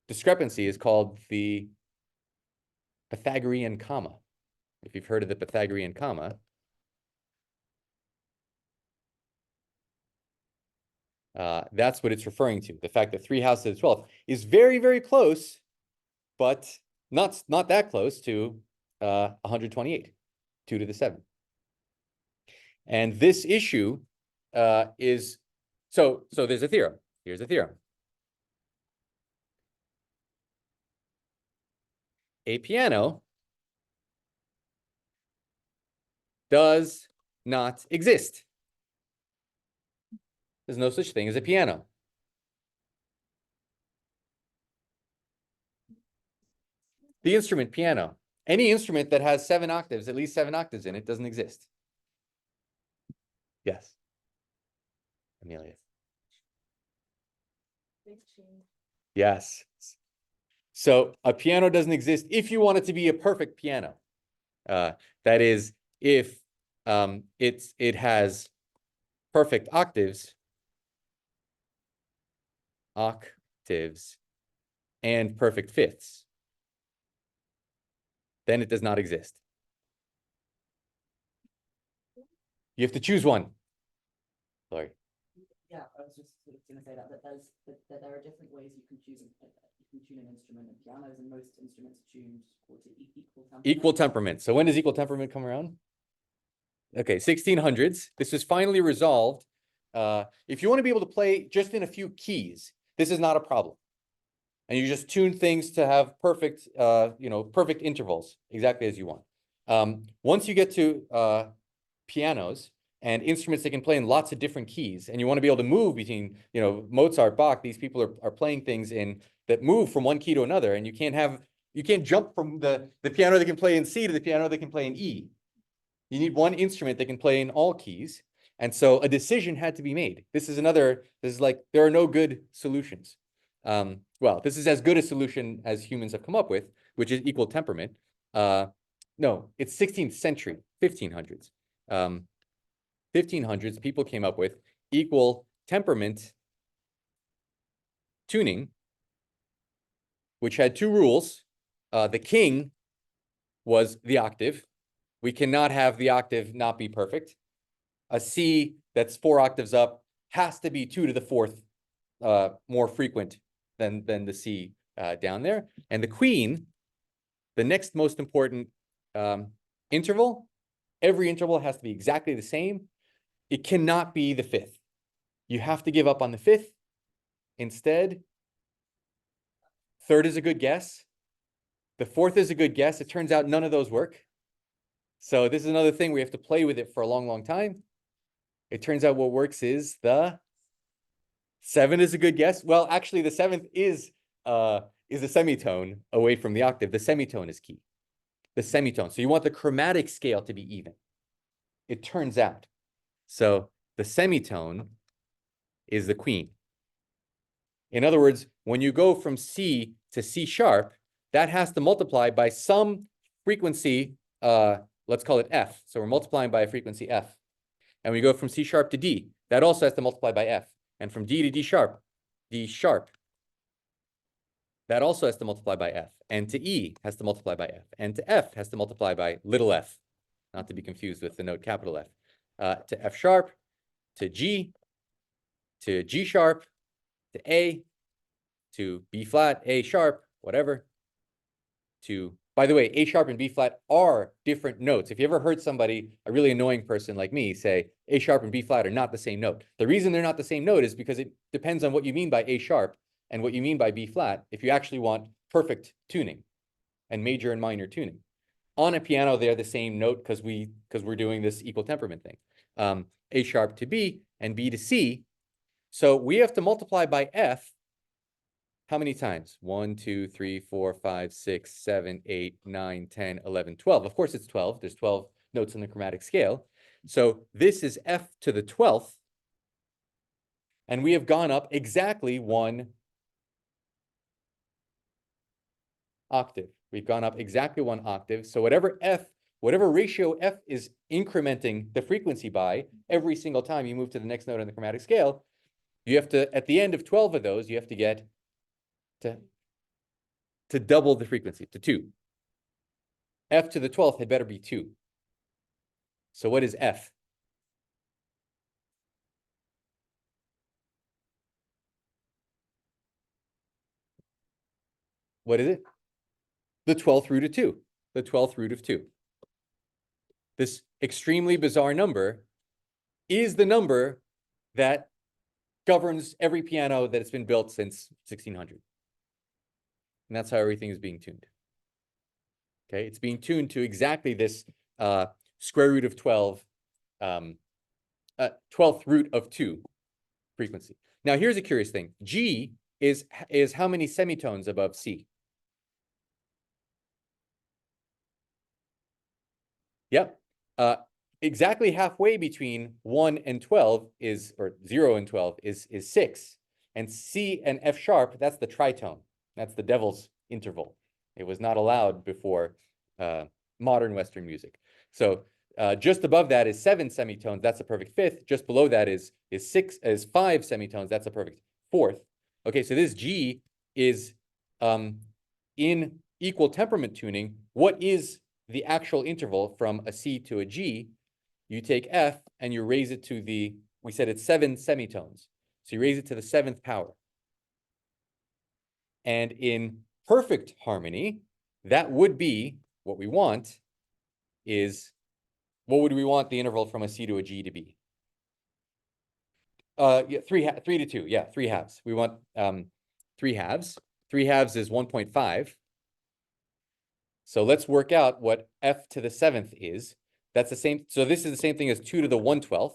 A: discrepancy is called the Pythagorean comma. If you've heard of the Pythagorean comma, that's what it's referring to. The fact that 3/2 to the 12th is very, very close, but not that close to 128, 2 to the 7. And this issue is, so there's a theorem. Here's a theorem. A piano does not exist. There's no such thing as a piano. The instrument piano. Any instrument that has 7 octaves, at least 7 octaves in it, doesn't exist. Yes. Amelia. Yes. So a piano doesn't exist if you want it to be a perfect piano. That is, if it has perfect octaves, and perfect fifths, then it does not exist. You have to choose one. Sorry.
C: Yeah, I was just sort of going to say that there are different ways you can tune an instrument, and pianos and most instruments are tuned to equal temperament.
A: Equal temperament. So when does equal temperament come around? Okay, 1600s. This was finally resolved. If you want to be able to play just in a few keys, this is not a problem. And you just tune things to have perfect, perfect intervals, exactly as you want. Once you get to pianos and instruments that can play in lots of different keys, and you want to be able to move between, Mozart, Bach, these people are playing things that move from one key to another, and you can't jump from the piano that can play in C to the piano that can play in E. You need one instrument that can play in all keys. And so a decision had to be made. This is like, there are no good solutions. Well, this is as good a solution as humans have come up with, which is equal temperament. No, it's 16th century, 1500s. 1500s, people came up with equal temperament tuning, which had two rules. The king was the octave. We cannot have the octave not be perfect. A C that's 4 octaves up has to be 2 to the 4th more frequent than the C down there. And the queen, the next most important interval, every interval has to be exactly the same. It cannot be the 5th. You have to give up on the 5th. Instead, 3rd is a good guess. The 4th is a good guess. It turns out none of those work. So this is another thing we have to play with it for a long, long time. It turns out what works is the 7 is a good guess. Well, actually, the 7th is a semitone away from the octave. The semitone is key. The semitone. So you want the chromatic scale to be even. It turns out. So the semitone is the queen. In other words, when you go from C to C sharp, that has to multiply by some frequency, let's call it F. So we're multiplying by a frequency F. And we go from C sharp to D. That also has to multiply by F. And from D to D sharp, that also has to multiply by F. And to E has to multiply by F. And to F has to multiply by little f, not to be confused with the note capital F. To F sharp, to G sharp, to A, to B flat, A sharp, whatever, to, by the way, A sharp and B flat are different notes. If you ever heard somebody, a really annoying person like me, say A sharp and B flat are not the same note, the reason they're not the same note is because it depends on what you mean by A sharp and what you mean by B flat if you actually want perfect tuning and major and minor tuning. On a piano, they're the same note because we're doing this equal temperament thing. A sharp to B and B to C. So we have to multiply by F how many times? 1, 2, 3, 4, 5, 6, 7, 8, 9, 10, 11, 12. Of course, it's 12. There's 12 notes in the chromatic scale. So this is F to the 12th. And we have gone up exactly 1 octave. We've gone up exactly 1 octave. So whatever ratio F is incrementing the frequency by every single time you move to the next note on the chromatic scale, you have to, at the end of 12 of those, you have to get to double the frequency, to 2. F to the 12th had better be 2. So what is F? What is it? The 12th root of 2. The 12th root of 2. This extremely bizarre number is the number that governs every piano that has been built since 1600. And that's how everything is being tuned. Okay, it's being tuned to exactly this square root of 12, 12th root of 2 frequency. Now, here's a curious thing. G is how many semitones above C? Yep. Exactly halfway between 1 and 12 is, or 0 and 12 is 6. And C and F sharp, that's the tritone. That's the devil's interval. It was not allowed before modern Western music. So just above that is 7 semitones. That's a perfect 5th. Just below that is 5 semitones. That's a perfect 4th. Okay, so this G is in equal temperament tuning. What is the actual interval from a C to a G? You take F and you raise it to we said it's 7 semitones. So you raise it to the 7th power. And in perfect harmony, that would be what we want is, what would we want the interval from a C to a G to be? Yeah, 3 to 2. Yeah, 3 halves. We want 3 halves. 3 halves is 1.5. So let's work out what F to the 7th is. That's the same. So this is the same thing as 2 to the 1/12.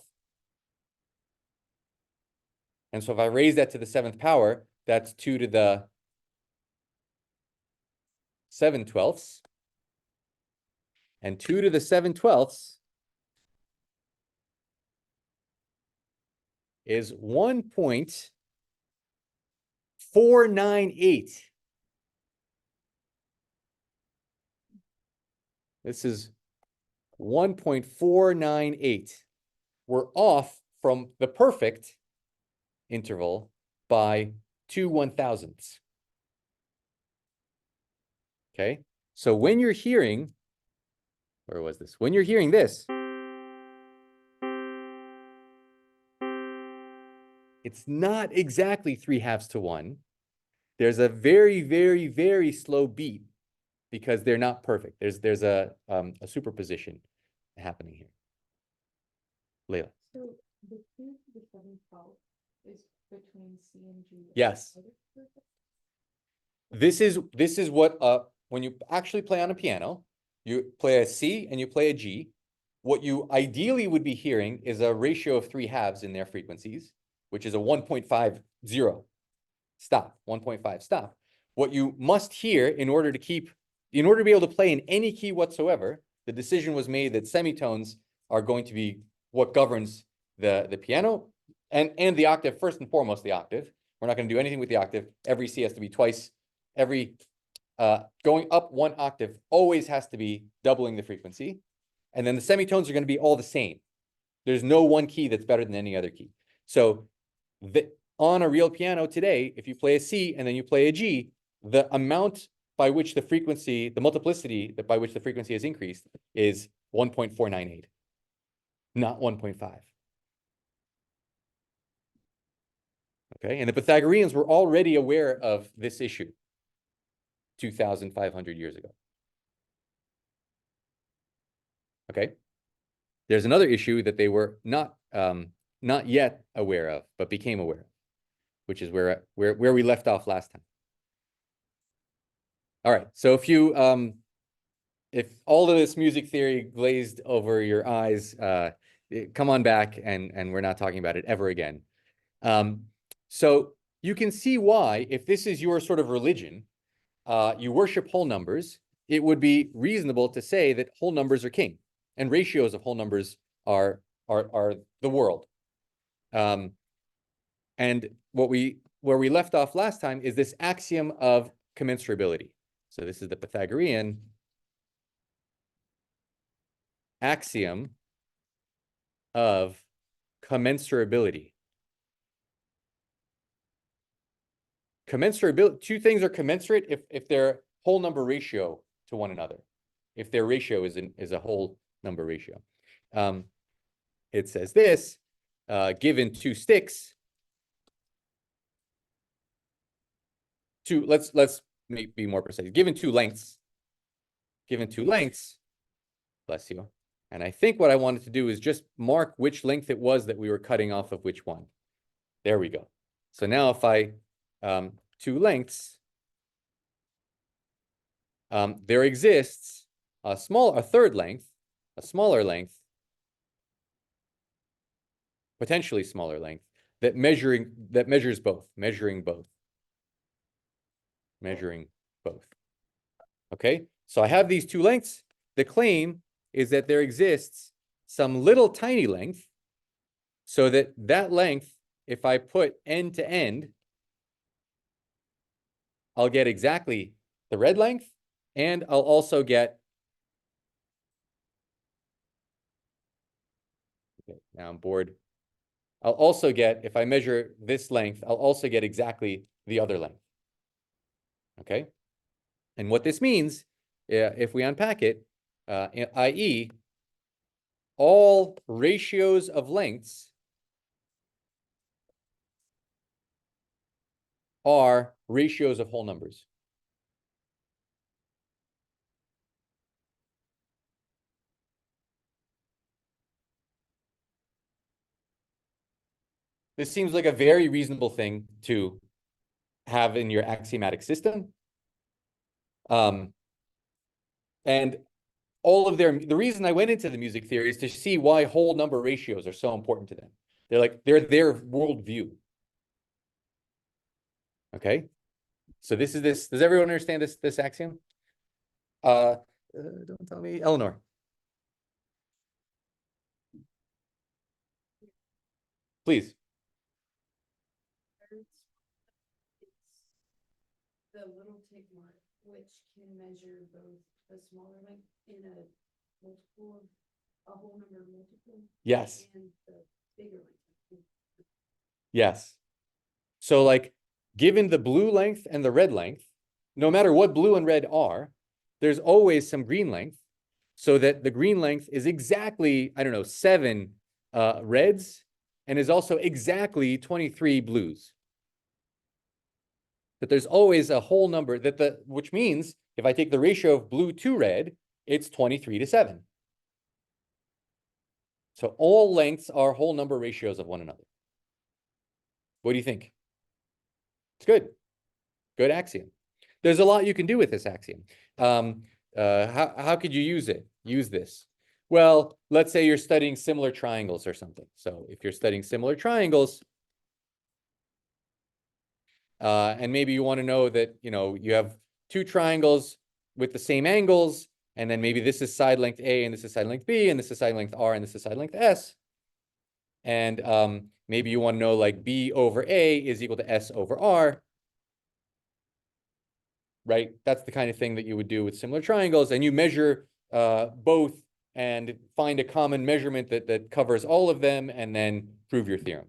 A: And so if I raise that to the 7th power, that's 2 to the 7/12. And 2 to the 7/12 is 1.498. This is 1.498. We're off from the perfect interval by 2 1,000ths. Okay, so when you're hearing, where was this? When you're hearing this, it's not exactly 3/2 to 1. There's a very, very, very slow beat because they're not perfect. There's a superposition happening here. Layla.
B: So the 2 to the 7/12 is between C and G.
A: Yes. This is what when you actually play on a piano, you play a C and you play a G. What you ideally would be hearing is a ratio of 3/2 in their frequencies, which is a 1.50 stop, 1.5 stop. What you must hear in order to be able to play in any key whatsoever, the decision was made that semitones are going to be what governs the piano and the octave, first and foremost, the octave. We're not going to do anything with the octave. Every C has to be twice. Every going up 1 octave always has to be doubling the frequency. And then the semitones are going to be all the same. There's no one key that's better than any other key. So on a real piano today, if you play a C and then you play a G, the amount by which the frequency, the multiplicity by which the frequency has increased is 1.498, not 1.5. Okay, and the Pythagoreans were already aware of this issue 2,500 years ago. Okay, there's another issue that they were not yet aware of, but became aware of, which is where we left off last time. All right, so if all of this music theory glazed over your eyes, come on back and we're not talking about it ever again. So you can see why, if this is your sort of religion, you worship whole numbers, it would be reasonable to say that whole numbers are king and ratios of whole numbers are the world. And where we left off last time is this axiom of commensurability. So this is the Pythagorean axiom of commensurability. Commensurability, two things are commensurate if they're whole number ratio to one another. If their ratio is a whole number ratio. It says this, given 2 sticks, let's be more precise. Given 2 lengths, bless you. And I think what I wanted to do is just mark which length it was that we were cutting off of which one. There we go. So now if I 2 lengths, there exists a third length, a smaller length, potentially smaller length that measures both, measuring both. Okay, so I have these 2 lengths. The claim is that there exists some little tiny length, so that length, if I put end to end, I'll get exactly the red length, and I'll also get, okay, now I'm bored. I'll also get, if I measure this length, I'll also get exactly the other length. Okay, and what this means, if we unpack it, i.e., all ratios of lengths are ratios of whole numbers. This seems like a very reasonable thing to have in your axiomatic system. And all of the reason I went into the music theory is to see why whole number ratios are so important to them. They're their worldview. Okay, so this is this. Does everyone understand this axiom? Don't tell me, Eleanor. Please.
B: the little tick mark, which can measure both the smaller length in a multiple, a whole number multiple.
A: Yes.
B: And the bigger length.
A: Yes. So like, given the blue length and the red length, no matter what blue and red are, there's always some green length, so that the green length is exactly, I don't know, 7 reds, and is also exactly 23 blues. But there's always a whole number which means if I take the ratio of blue to red, it's 23:7. So all lengths are whole number ratios of one another. What do you think? It's good. Good axiom. There's a lot you can do with this axiom. How could you use it? Use this. Well, let's say you're studying similar triangles or something. So if you're studying similar triangles, and maybe you want to know that, you have 2 triangles with the same angles, and then maybe this is side length A, and this is side length B, and this is side length R, and this is side length S. And maybe you want to know like B over A is equal to S over R. Right? That's the kind of thing that you would do with similar triangles, and you measure both and find a common measurement that covers all of them, and then prove your theorem.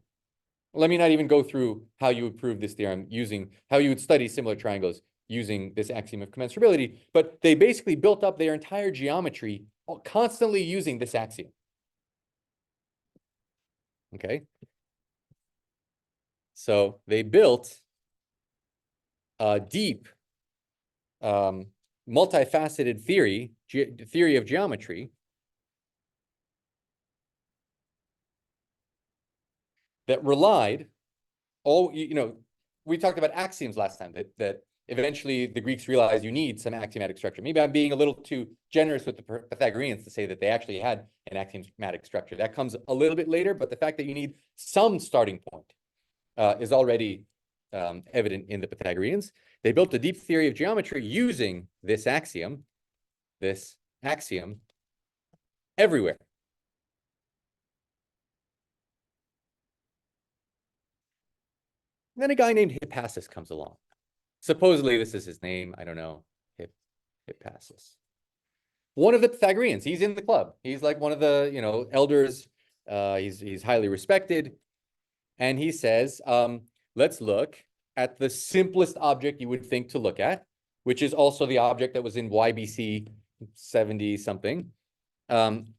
A: Let me not even go through how you would prove this theorem how you would study similar triangles using this axiom of commensurability, but they basically built up their entire geometry constantly using this axiom. Okay? So they built a deep, multifaceted theory of geometry that relied we talked about axioms last time, that eventually the Greeks realized you need some axiomatic structure. Maybe I'm being a little too generous with the Pythagoreans to say that they actually had an axiomatic structure. That comes a little bit later, but the fact that you need some starting point is already evident in the Pythagoreans. They built a deep theory of geometry using this axiom everywhere. And then a guy named Hippasus comes along. Supposedly this is his name. I don't know. Hippasus. One of the Pythagoreans. He's in the club. He's like one of the, elders. He's highly respected. And he says, let's look at the simplest object you would think to look at, which is also the object that was in YBC 70 something.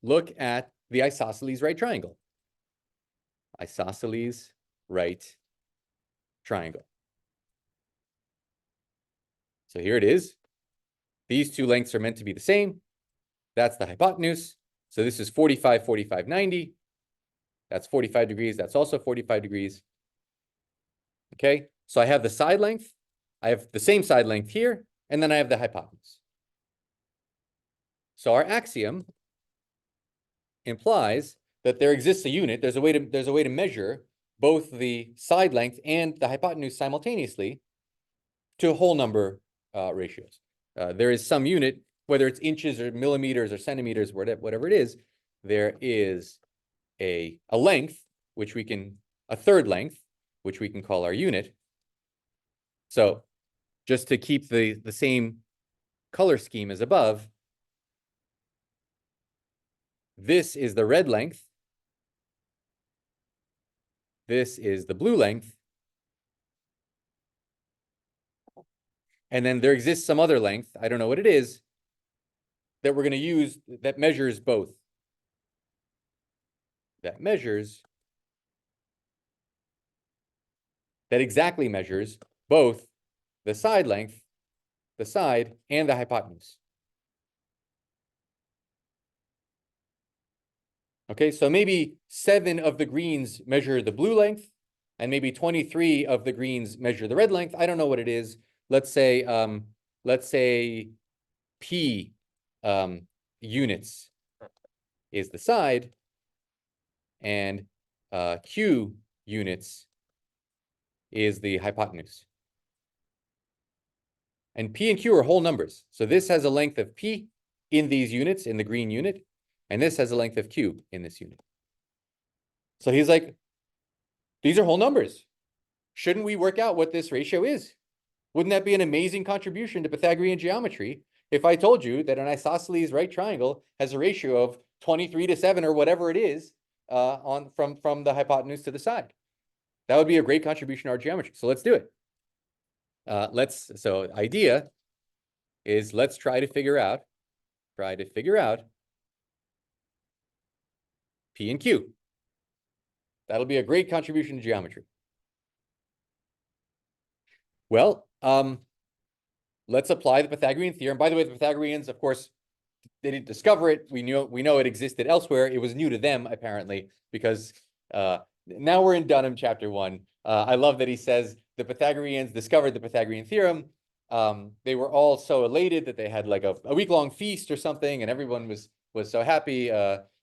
A: Look at the isosceles right triangle. Isosceles right triangle. So here it is. These 2 lengths are meant to be the same. That's the hypotenuse. So this is 45, 45, 90. That's 45 degrees. That's also 45 degrees. Okay, so I have the side length. I have the same side length here, and then I have the hypotenuse. So our axiom implies that there exists a unit. There's a way to measure both the side length and the hypotenuse simultaneously to whole number ratios. There is some unit, whether it's inches or millimeters or centimeters, whatever it is, there is a length, a third length, which we can call our unit. So just to keep the same color scheme as above, this is the red length. This is the blue length. And then there exists some other length, I don't know what it is, that we're going to use that measures both. That exactly measures both the side length, the side, and the hypotenuse. Okay, so maybe 7 of the greens measure the blue length, and maybe 23 of the greens measure the red length. I don't know what it is. Let's say P units is the side, and Q units is the hypotenuse. And P and Q are whole numbers. So this has a length of P in these units, in the green unit, and this has a length of Q in this unit. So he's like, these are whole numbers. Shouldn't we work out what this ratio is? Wouldn't that be an amazing contribution to Pythagorean geometry if I told you that an isosceles right triangle has a ratio of 23:7 or whatever it is from the hypotenuse to the side? That would be a great contribution to our geometry. So let's do it. So idea is let's try to figure out P and Q. That'll be a great contribution to geometry. Well, let's apply the Pythagorean theorem. By the way, the Pythagoreans, of course, they didn't discover it. We know it existed elsewhere. It was new to them, apparently, because now we're in Dunham chapter 1. I love that he says the Pythagoreans discovered the Pythagorean theorem. They were all so elated that they had like a week-long feast or something, and everyone was so happy,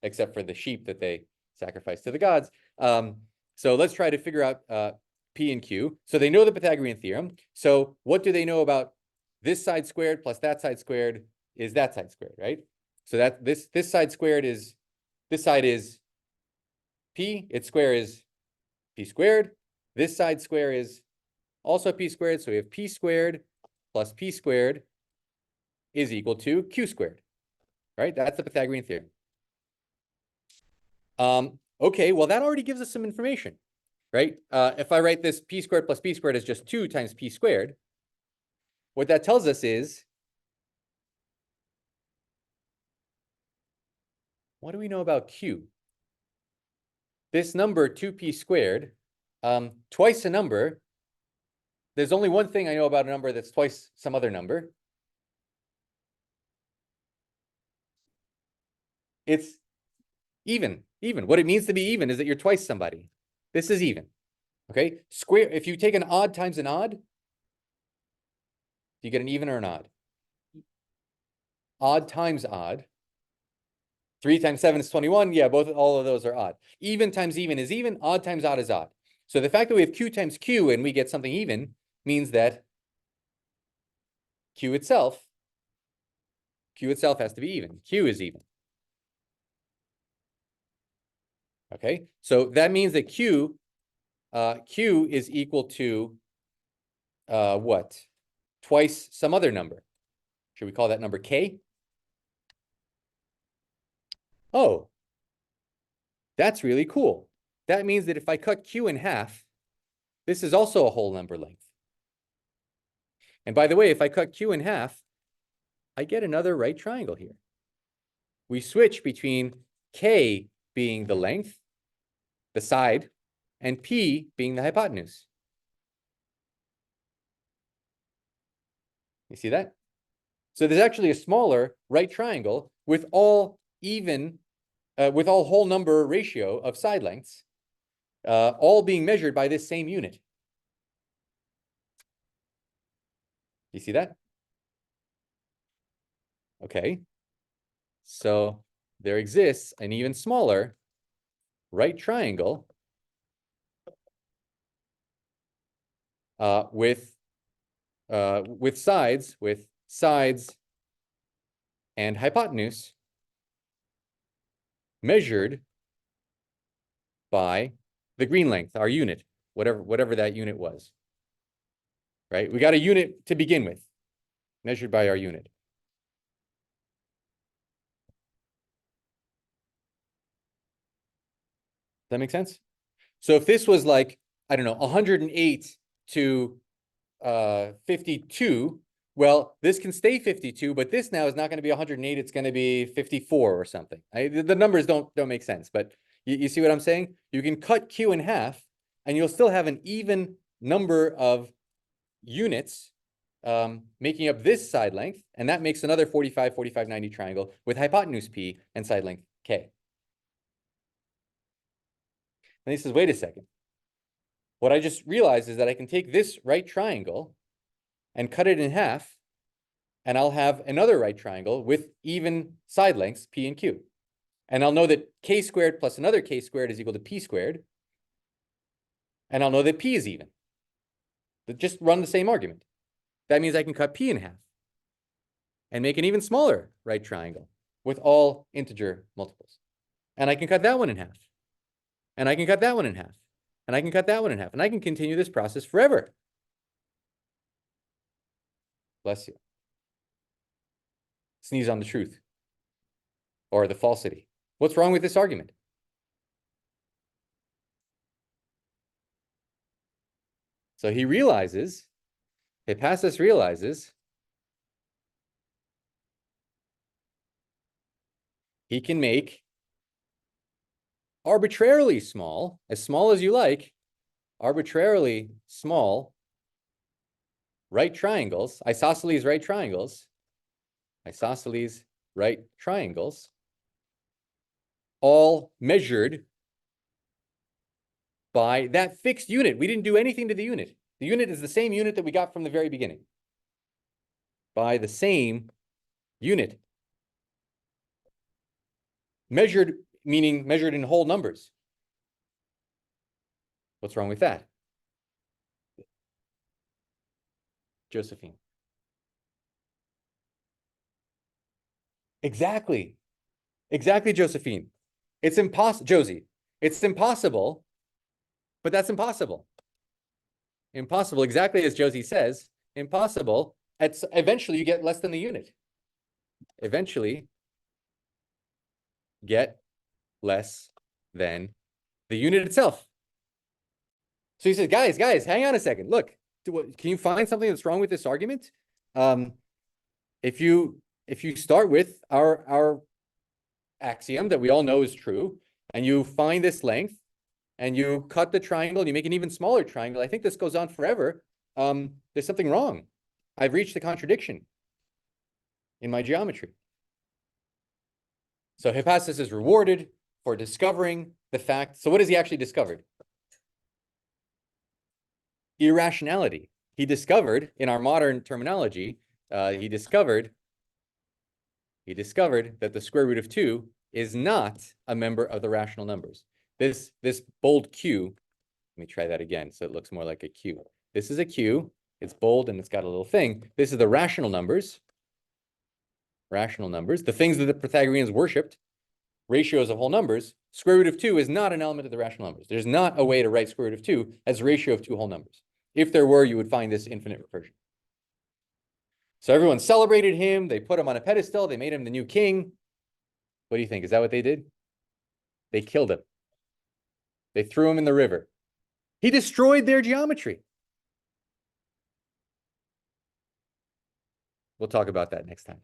A: except for the sheep that they sacrificed to the gods. So let's try to figure out P and Q. So they know the Pythagorean theorem. So what do they know about this side squared plus that side squared is that side squared, right? So that this side squared is, this side is P, its square is P squared. This side square is also P squared. So we have P squared plus P squared is equal to Q squared, right? That's the Pythagorean theorem. Okay, well, that already gives us some information, right? If I write this P squared plus P squared as just 2 times P squared, what that tells us is, what do we know about Q? This number 2P squared, twice a number. There's only one thing I know about a number that's twice some other number. It's even. What it means to be even is that you're twice somebody. This is even. Okay? Square, if you take an odd times an odd, do you get an even or an odd? Odd times odd. 3 times 7 is 21. Yeah, all of those are odd. Even times even is even. Odd times odd is odd. So the fact that we have Q times Q and we get something even means that Q itself has to be even. Q is even. Okay, so that means that Q is equal to what? Twice some other number. Should we call that number K? Oh, that's really cool. That means that if I cut Q in half, this is also a whole number length. And by the way, if I cut Q in half, I get another right triangle here. We switch between K being the length, the side, and P being the hypotenuse. You see that? So there's actually a smaller right triangle with all whole number ratio of side lengths, all being measured by this same unit. You see that? Okay. So there exists an even smaller right triangle with sides and hypotenuse measured by the green length, our unit, whatever that unit was. Right? We got a unit to begin with, measured by our unit. That make sense? So if this was like, I don't know, 108 to 52, well, this can stay 52, but this now is not going to be 108. It's going to be 54 or something. The numbers don't make sense, but you see what I'm saying? You can cut Q in half, and you'll still have an even number of units making up this side length, and that makes another 45, 45, 90 triangle with hypotenuse P and side length K. And he says, wait a second. What I just realized is that I can take this right triangle and cut it in half, and I'll have another right triangle with even side lengths, P and Q. And I'll know that K squared plus another K squared is equal to P squared. And I'll know that P is even. But just run the same argument. That means I can cut P in half and make an even smaller right triangle with all integer multiples. And I can cut that one in half. And I can cut that one in half. And I can cut that one in half. And I can continue this process forever. Bless you. Sneeze on the truth or the falsity. What's wrong with this argument? So he realizes, Hippasus realizes, he can make arbitrarily small as you like, arbitrarily small right triangles, isosceles right triangles, isosceles right triangles, all measured by that fixed unit. We didn't do anything to the unit. The unit is the same unit that we got from the very beginning. By the same unit. Measured, meaning measured in whole numbers. What's wrong with that? Josephine. Exactly. Exactly, Josephine. It's impossible, Josie. It's impossible, but that's impossible. Impossible, exactly as Josie says, impossible. Eventually you get less than the unit. Eventually get less than the unit itself. So he said, guys, hang on a second. Look, can you find something that's wrong with this argument? If you start with our axiom that we all know is true, and you find this length, and you cut the triangle, and you make an even smaller triangle, I think this goes on forever. There's something wrong. I've reached a contradiction in my geometry. So Hippasus is rewarded for discovering the fact. So what has he actually discovered? Irrationality. He discovered, in our modern terminology, he discovered that the square root of 2 is not a member of the rational numbers. This bold Q, let me try that again so it looks more like a Q. This is a Q, it's bold and it's got a little thing. This is the rational numbers. Rational numbers, the things that the Pythagoreans worshipped, ratios of whole numbers. Square root of 2 is not an element of the rational numbers. There's not a way to write square root of 2 as a ratio of two whole numbers. If there were, you would find this infinite recursion. So everyone celebrated him. They put him on a pedestal. They made him the new king. What do you think? Is that what they did? They killed him. They threw him in the river. He destroyed their geometry. We'll talk about that next time.